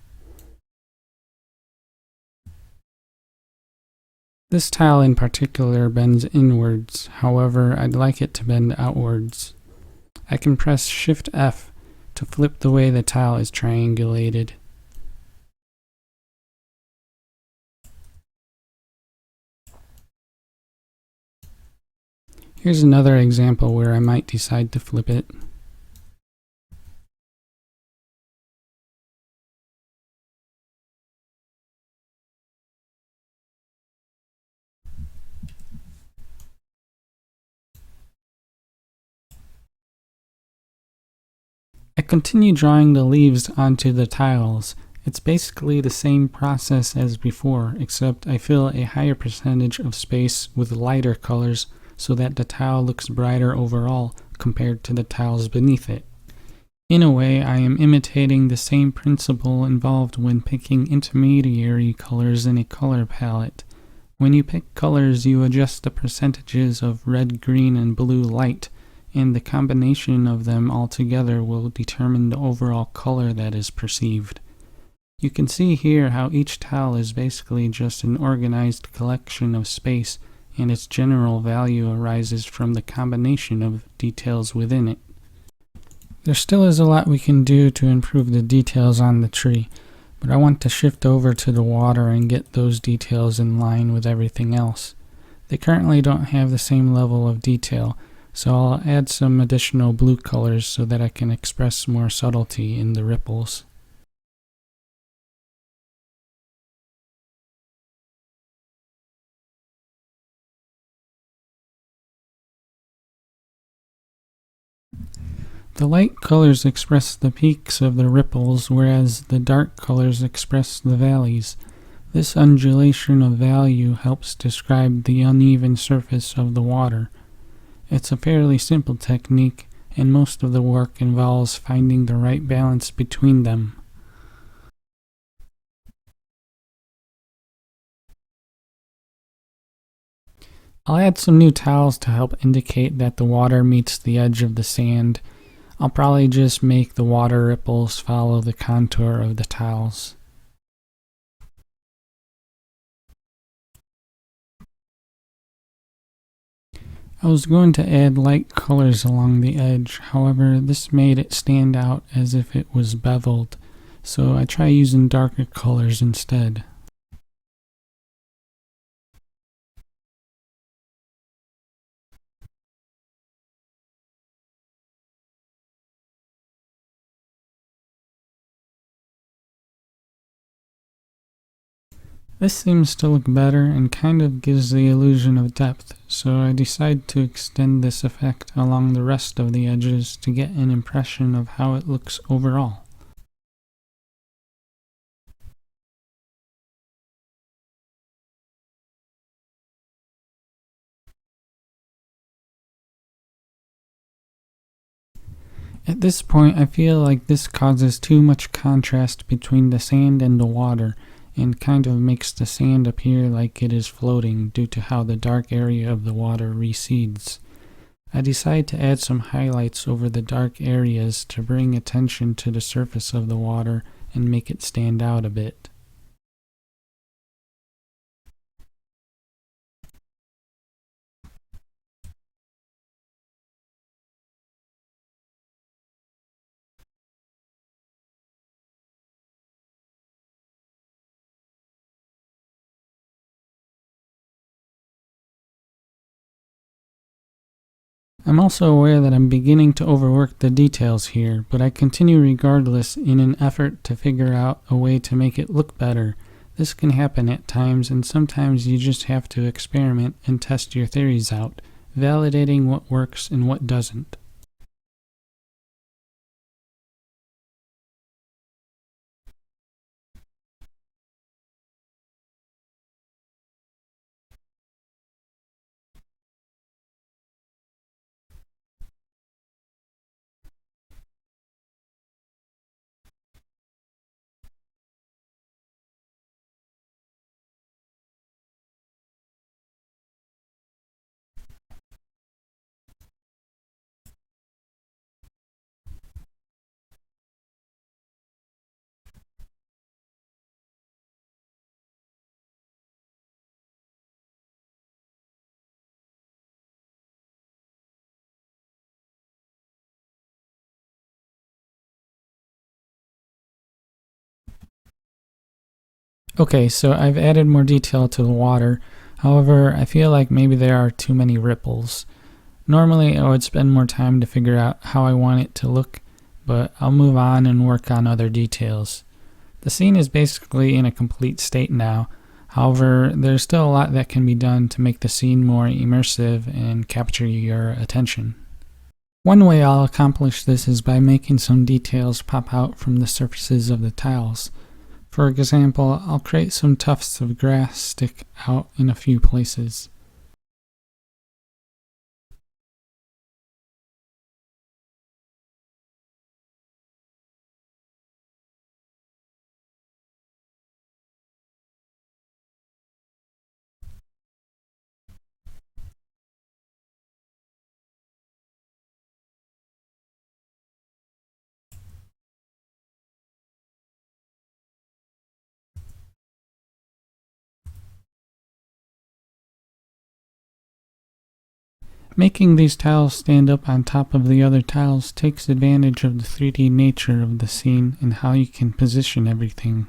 This tile in particular bends inwards, however I'd like it to bend outwards. I can press Shift F to flip the way the tile is triangulated. Here's another example where I might decide to flip it. I continue drawing the leaves onto the tiles. It's basically the same process as before, except I fill a higher percentage of space with lighter colors so that the tile looks brighter overall compared to the tiles beneath it. In a way, I am imitating the same principle involved when picking intermediary colors in a color palette. When you pick colors, you adjust the percentages of red, green, and blue light, and the combination of them all together will determine the overall color that is perceived. You can see here how each tile is basically just an organized collection of space, and its general value arises from the combination of details within it. There still is a lot we can do to improve the details on the tree, but I want to shift over to the water and get those details in line with everything else. They currently don't have the same level of detail, so I'll add some additional blue colors so that I can express more subtlety in the ripples. The light colors express the peaks of the ripples, whereas the dark colors express the valleys. This undulation of value helps describe the uneven surface of the water. It's a fairly simple technique, and most of the work involves finding the right balance between them. I'll add some new tiles to help indicate that the water meets the edge of the sand. I'll probably just make the water ripples follow the contour of the tiles. I was going to add light colors along the edge, however this made it stand out as if it was beveled, so I try using darker colors instead. This seems to look better and kind of gives the illusion of depth, so I decide to extend this effect along the rest of the edges to get an impression of how it looks overall. At this point, I feel like this causes too much contrast between the sand and the water, and kind of makes the sand appear like it is floating due to how the dark area of the water recedes. I decide to add some highlights over the dark areas to bring attention to the surface of the water and make it stand out a bit. I'm also aware that I'm beginning to overwork the details here, but I continue regardless in an effort to figure out a way to make it look better. This can happen at times, and sometimes you just have to experiment and test your theories out, validating what works and what doesn't. Okay, so I've added more detail to the water. However, I feel like maybe there are too many ripples. Normally, I would spend more time to figure out how I want it to look, but I'll move on and work on other details. The scene is basically in a complete state now. However, there's still a lot that can be done to make the scene more immersive and capture your attention. One way I'll accomplish this is by making some details pop out from the surfaces of the tiles. For example, I'll create some tufts of grass stick out in a few places. Making these tiles stand up on top of the other tiles takes advantage of the 3D nature of the scene and how you can position everything.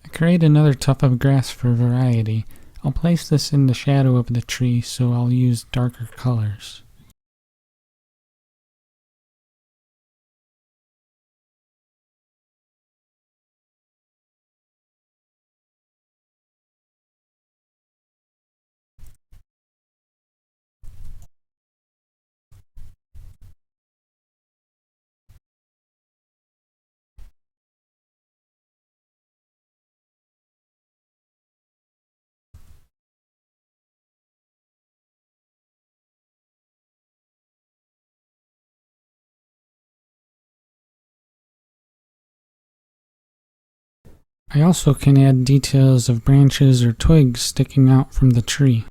I create another tuft of grass for variety. I'll place this in the shadow of the tree, so I'll use darker colors. I also can add details of branches or twigs sticking out from the tree.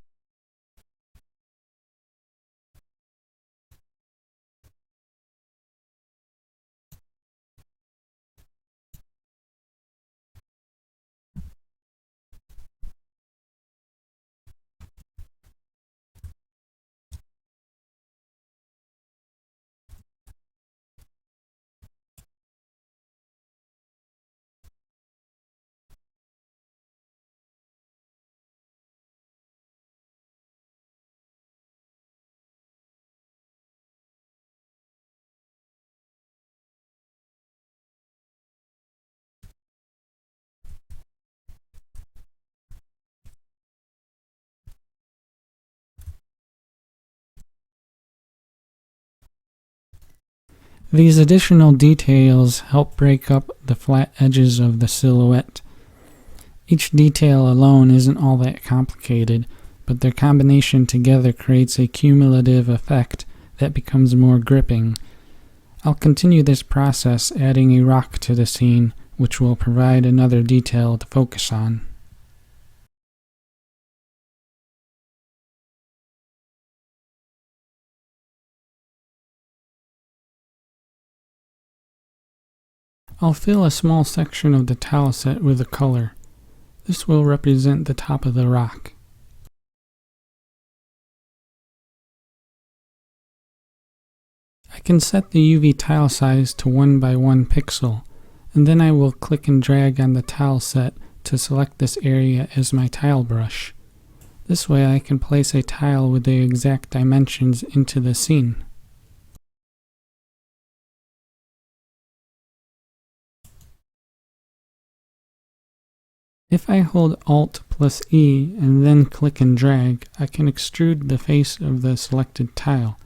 These additional details help break up the flat edges of the silhouette. Each detail alone isn't all that complicated, but their combination together creates a cumulative effect that becomes more gripping. I'll continue this process, adding a rock to the scene, which will provide another detail to focus on. I'll fill a small section of the tileset with a color. This will represent the top of the rock. I can set the UV tile size to 1 by 1 pixel, and then I will click and drag on the tile set to select this area as my tile brush. This way I can place a tile with the exact dimensions into the scene. If I hold Alt plus E and then click and drag, I can extrude the face of the selected tile.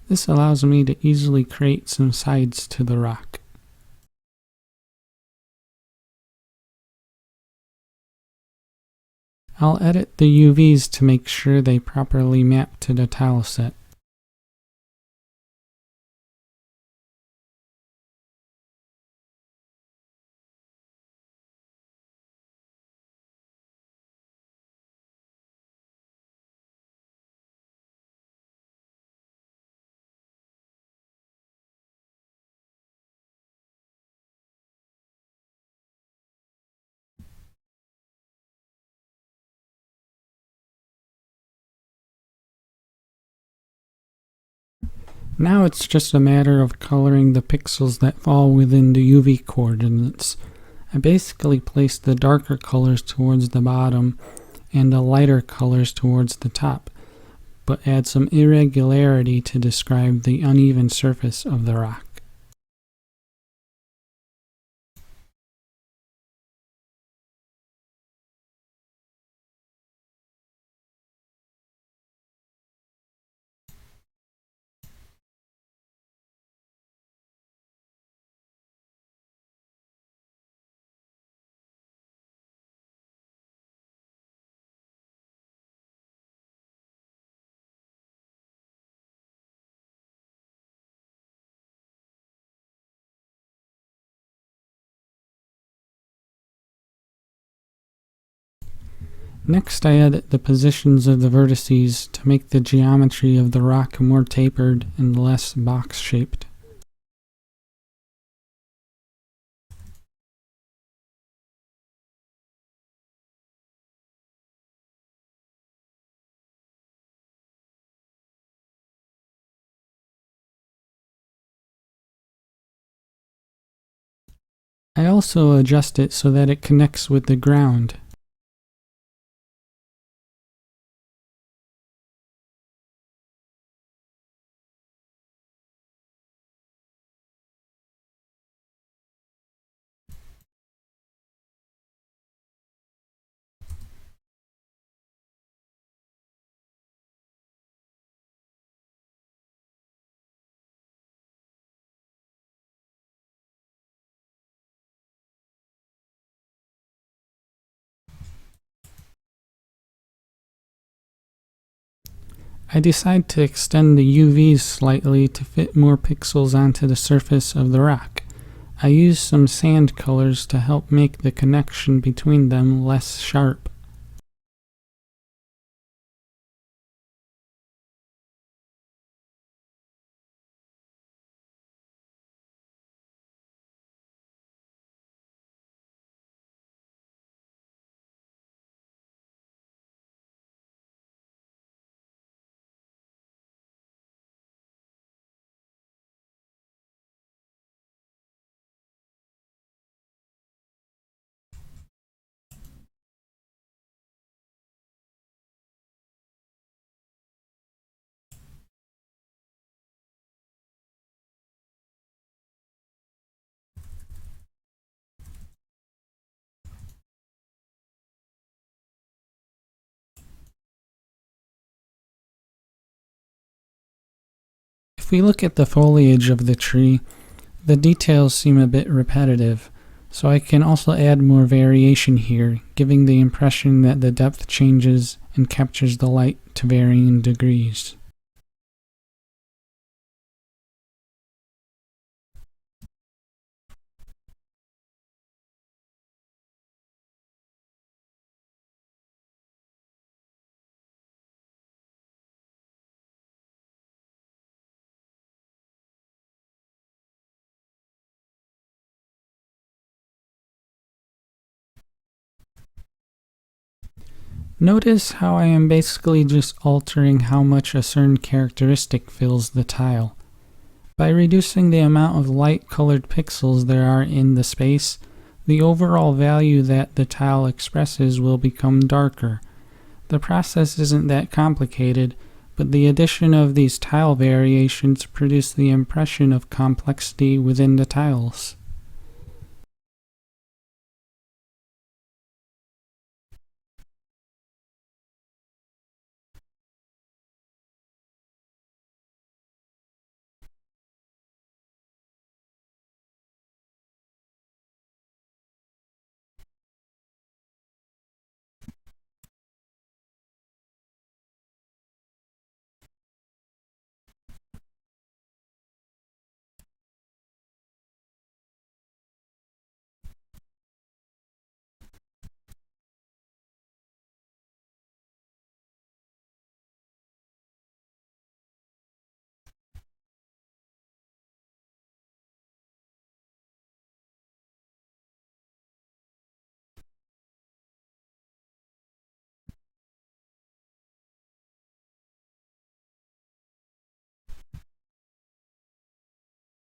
This allows me to easily create some sides to the rock. I'll edit the UVs to make sure they properly map to the tile set. Now it's just a matter of coloring the pixels that fall within the UV coordinates. I basically placed the darker colors towards the bottom and the lighter colors towards the top, but add some irregularity to describe the uneven surface of the rock. Next, I edit the positions of the vertices to make the geometry of the rock more tapered and less box-shaped. I also adjust it so that it connects with the ground. I decide to extend the UVs slightly to fit more pixels onto the surface of the rock. I use some sand colors to help make the connection between them less sharp. If we look at the foliage of the tree, the details seem a bit repetitive, so I can also add more variation here, giving the impression that the depth changes and captures the light to varying degrees. Notice how I am basically just altering how much a certain characteristic fills the tile. By reducing the amount of light-colored pixels there are in the space, the overall value that the tile expresses will become darker. The process isn't that complicated, but the addition of these tile variations produce the impression of complexity within the tiles.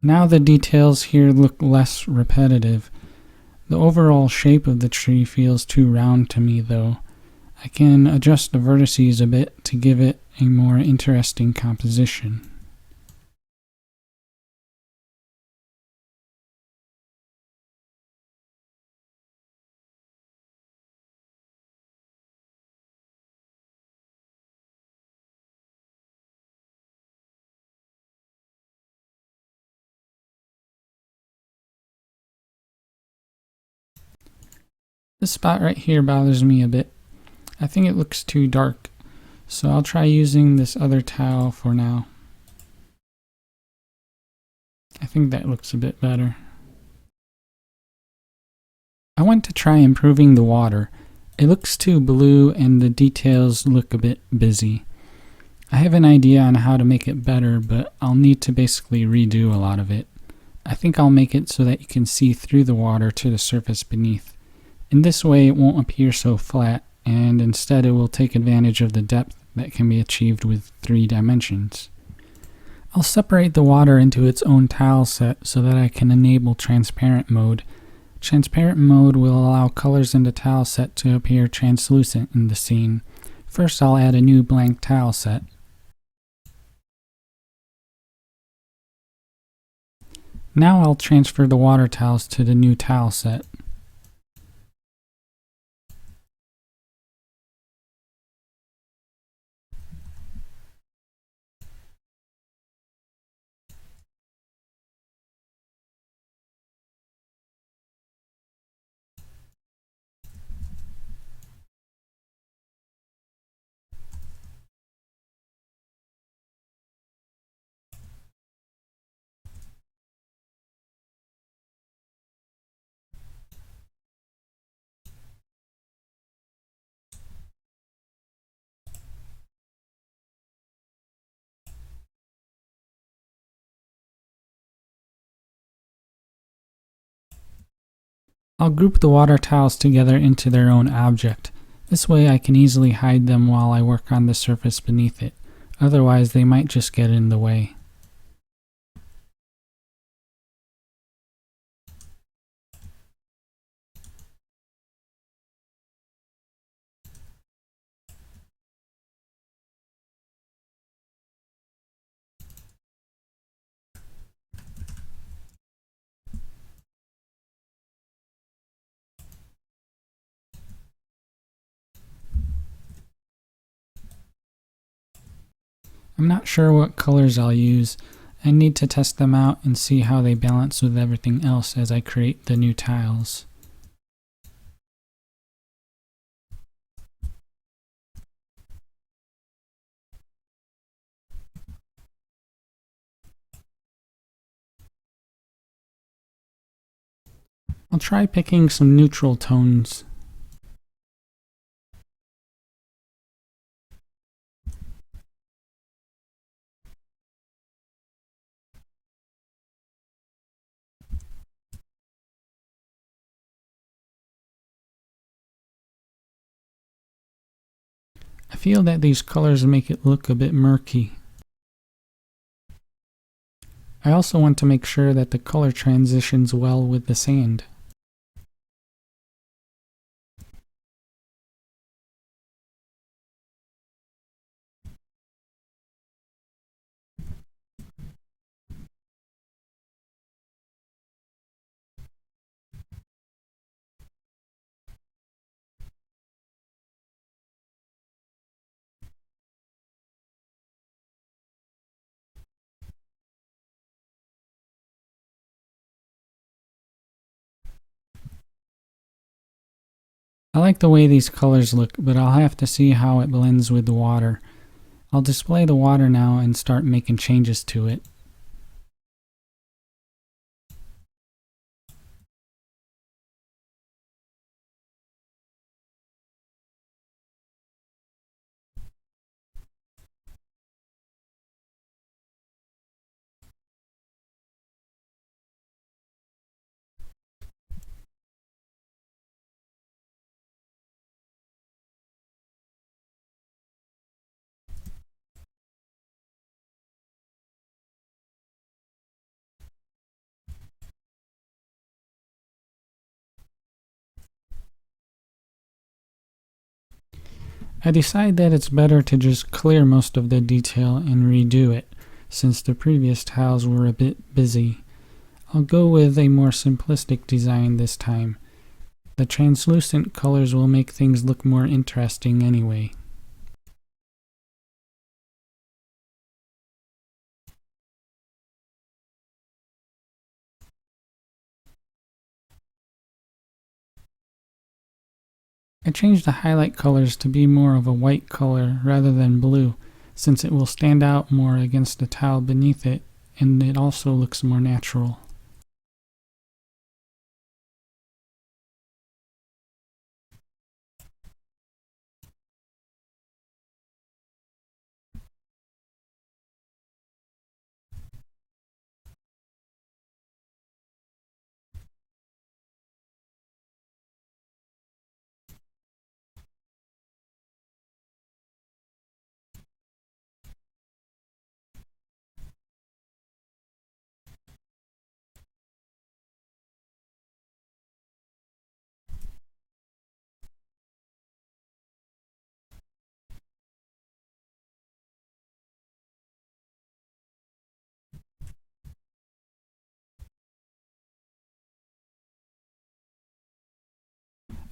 Now the details here look less repetitive. The overall shape of the tree feels too round to me though. I can adjust the vertices a bit to give it a more interesting composition. This spot right here bothers me a bit. I think it looks too dark, so I'll try using this other tile for now. I think that looks a bit better. I want to try improving the water. It looks too blue and the details look a bit busy. I have an idea on how to make it better, but I'll need to basically redo a lot of it. I think I'll make it so that you can see through the water to the surface beneath. In this way it won't appear so flat, and instead it will take advantage of the depth that can be achieved with 3 dimensions. I'll separate the water into its own tile set so that I can enable transparent mode. Transparent mode will allow colors in the tile set to appear translucent in the scene. First I'll add a new blank tile set. Now I'll transfer the water tiles to the new tile set. I'll group the water tiles together into their own object. This way I can easily hide them while I work on the surface beneath it. Otherwise they might just get in the way. I'm not sure what colors I'll use. I need to test them out and see how they balance with everything else as I create the new tiles. I'll try picking some neutral tones. I feel that these colors make it look a bit murky. I also want to make sure that the color transitions well with the sand. I like the way these colors look, but I'll have to see how it blends with the water. I'll display the water now and start making changes to it. I decide that it's better to just clear most of the detail and redo it, since the previous tiles were a bit busy. I'll go with a more simplistic design this time. The translucent colors will make things look more interesting anyway. I changed the highlight colors to be more of a white color rather than blue, since it will stand out more against the tile beneath it, and it also looks more natural.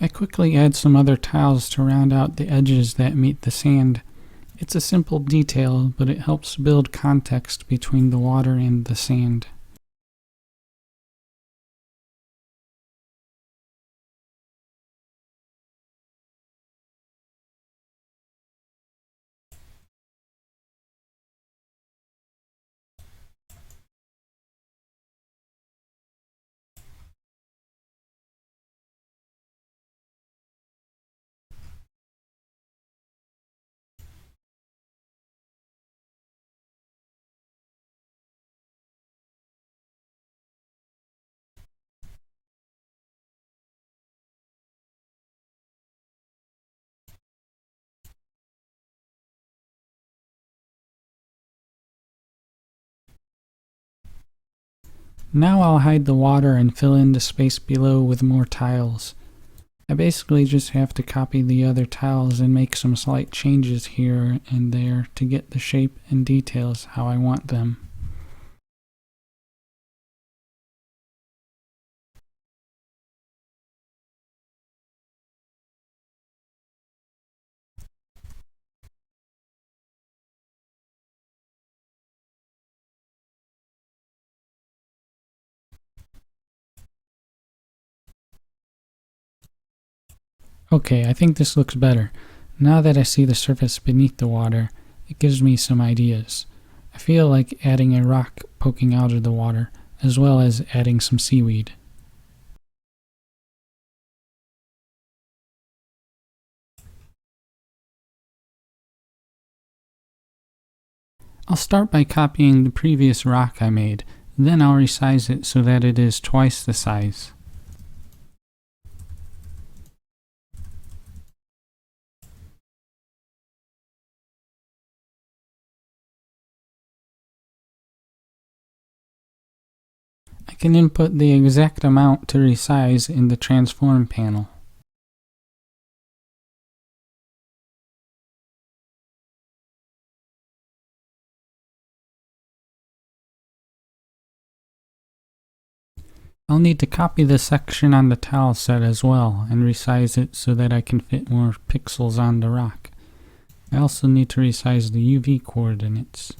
I quickly add some other tiles to round out the edges that meet the sand. It's a simple detail, but it helps build context between the water and the sand. Now I'll hide the water and fill in the space below with more tiles. I basically just have to copy the other tiles and make some slight changes here and there to get the shape and details how I want them. Okay, I think this looks better. Now that I see the surface beneath the water, it gives me some ideas. I feel like adding a rock poking out of the water, as well as adding some seaweed. I'll start by copying the previous rock I made, then I'll resize it so that it is twice the size. I can input the exact amount to resize in the transform panel. I'll need to copy the section on the tile set as well and resize it so that I can fit more pixels on the rock. I also need to resize the UV coordinates.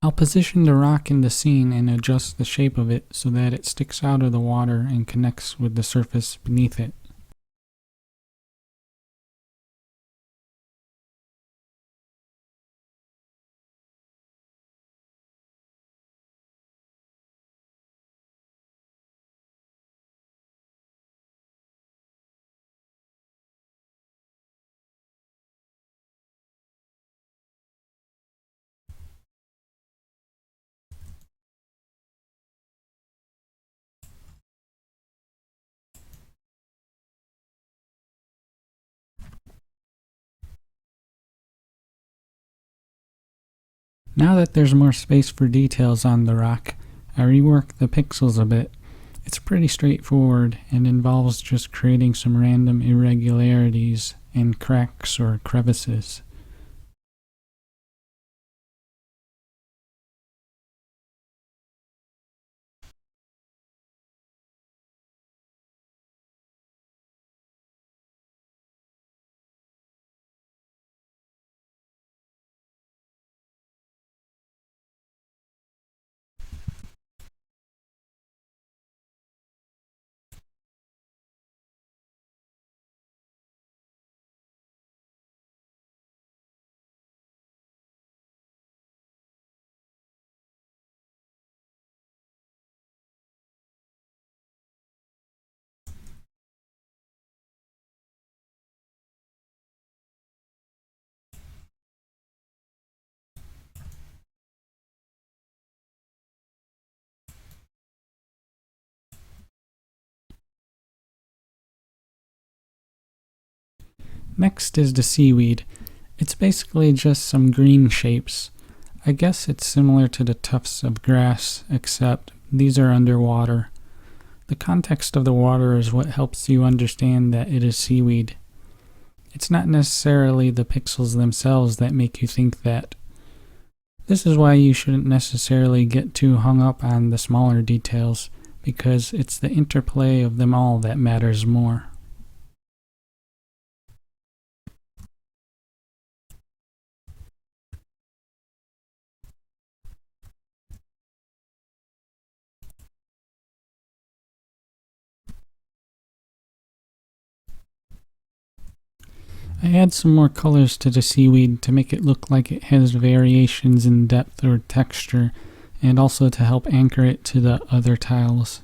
I'll position the rock in the scene and adjust the shape of it so that it sticks out of the water and connects with the surface beneath it. Now that there's more space for details on the rock, I reworked the pixels a bit. It's pretty straightforward and involves just creating some random irregularities and cracks or crevices. Next is the seaweed. It's basically just some green shapes. I guess it's similar to the tufts of grass, except these are underwater. The context of the water is what helps you understand that it is seaweed. It's not necessarily the pixels themselves that make you think that. This is why you shouldn't necessarily get too hung up on the smaller details, because it's the interplay of them all that matters more. I add some more colors to the seaweed to make it look like it has variations in depth or texture, and also to help anchor it to the other tiles.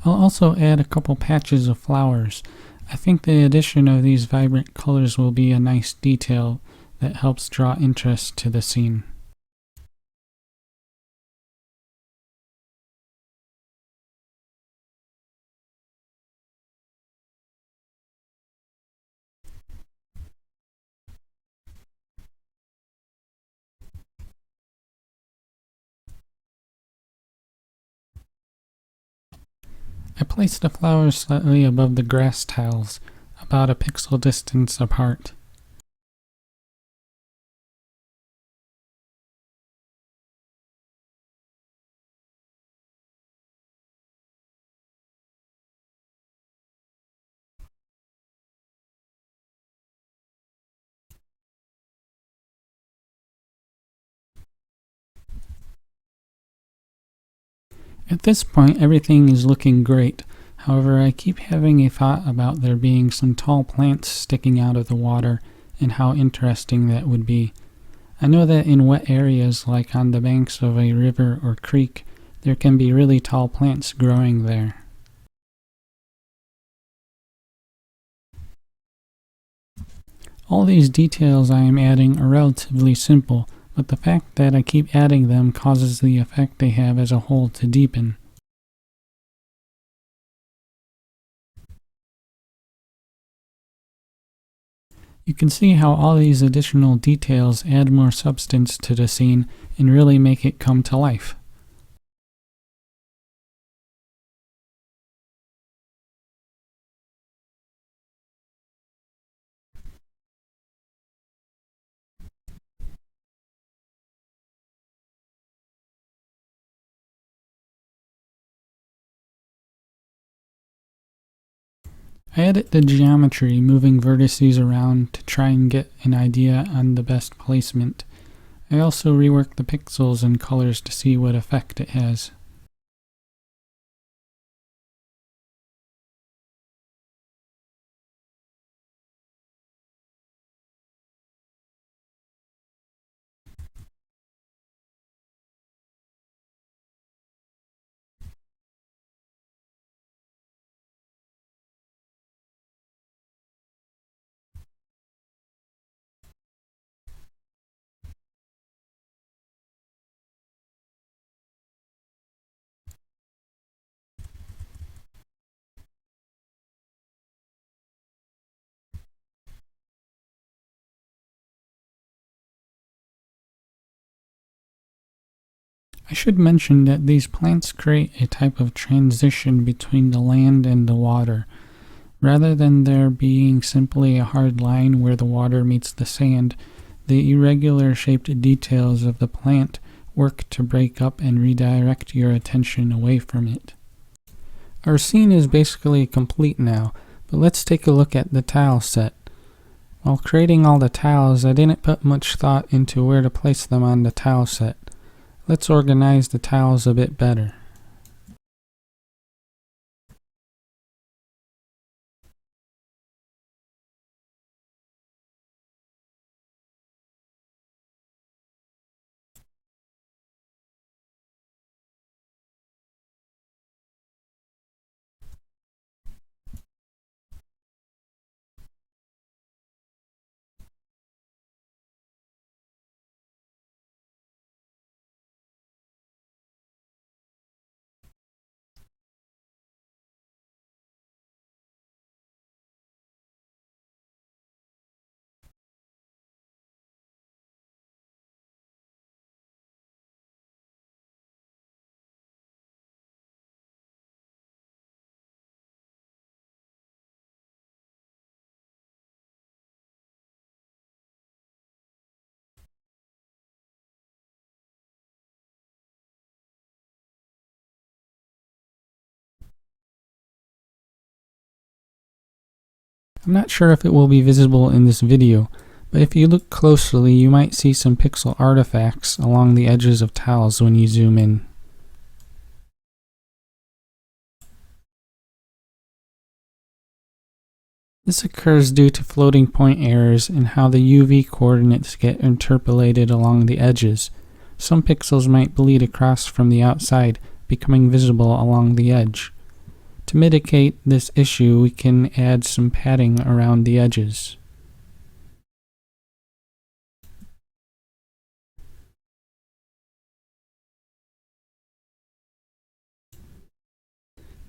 I'll also add a couple patches of flowers. I think the addition of these vibrant colors will be a nice detail that helps draw interest to the scene. I place the flowers slightly above the grass tiles, about a pixel distance apart. At this point, everything is looking great. However, I keep having a thought about there being some tall plants sticking out of the water and how interesting that would be. I know that in wet areas like on the banks of a river or creek, there can be really tall plants growing there. All these details I am adding are relatively simple, but the fact that I keep adding them causes the effect they have as a whole to deepen. You can see how all these additional details add more substance to the scene and really make it come to life. I edit the geometry, moving vertices around to try and get an idea on the best placement. I also rework the pixels and colors to see what effect it has. I should mention that these plants create a type of transition between the land and the water. Rather than there being simply a hard line where the water meets the sand, the irregular shaped details of the plant work to break up and redirect your attention away from it. Our scene is basically complete now, but let's take a look at the tile set. While creating all the tiles, I didn't put much thought into where to place them on the tile set. Let's organize the tiles a bit better. I'm not sure if it will be visible in this video, but if you look closely you might see some pixel artifacts along the edges of tiles when you zoom in. This occurs due to floating point errors in how the UV coordinates get interpolated along the edges. Some pixels might bleed across from the outside, becoming visible along the edge. To mitigate this issue, we can add some padding around the edges.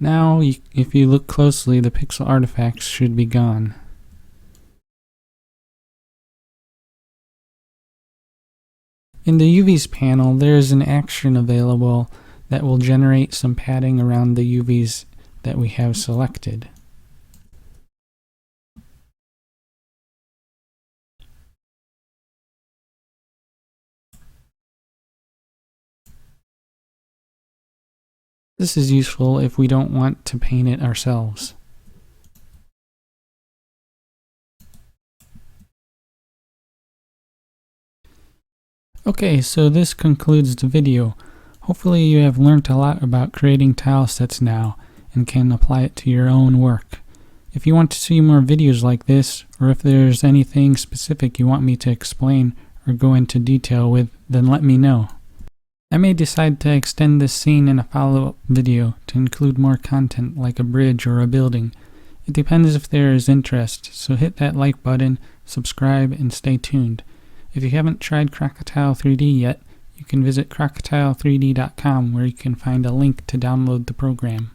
Now, if you look closely, the pixel artifacts should be gone. In the UVs panel, there is an action available that will generate some padding around the UVs that we have selected. This is useful if we don't want to paint it ourselves. Okay, so this concludes the video. Hopefully you have learned a lot about creating tile sets now and can apply it to your own work. If you want to see more videos like this, or if there's anything specific you want me to explain or go into detail with, then let me know. I may decide to extend this scene in a follow-up video to include more content like a bridge or a building. It depends if there is interest, so hit that like button, subscribe, and stay tuned. If you haven't tried Crocotile 3D yet, you can visit crocotile3d.com where you can find a link to download the program.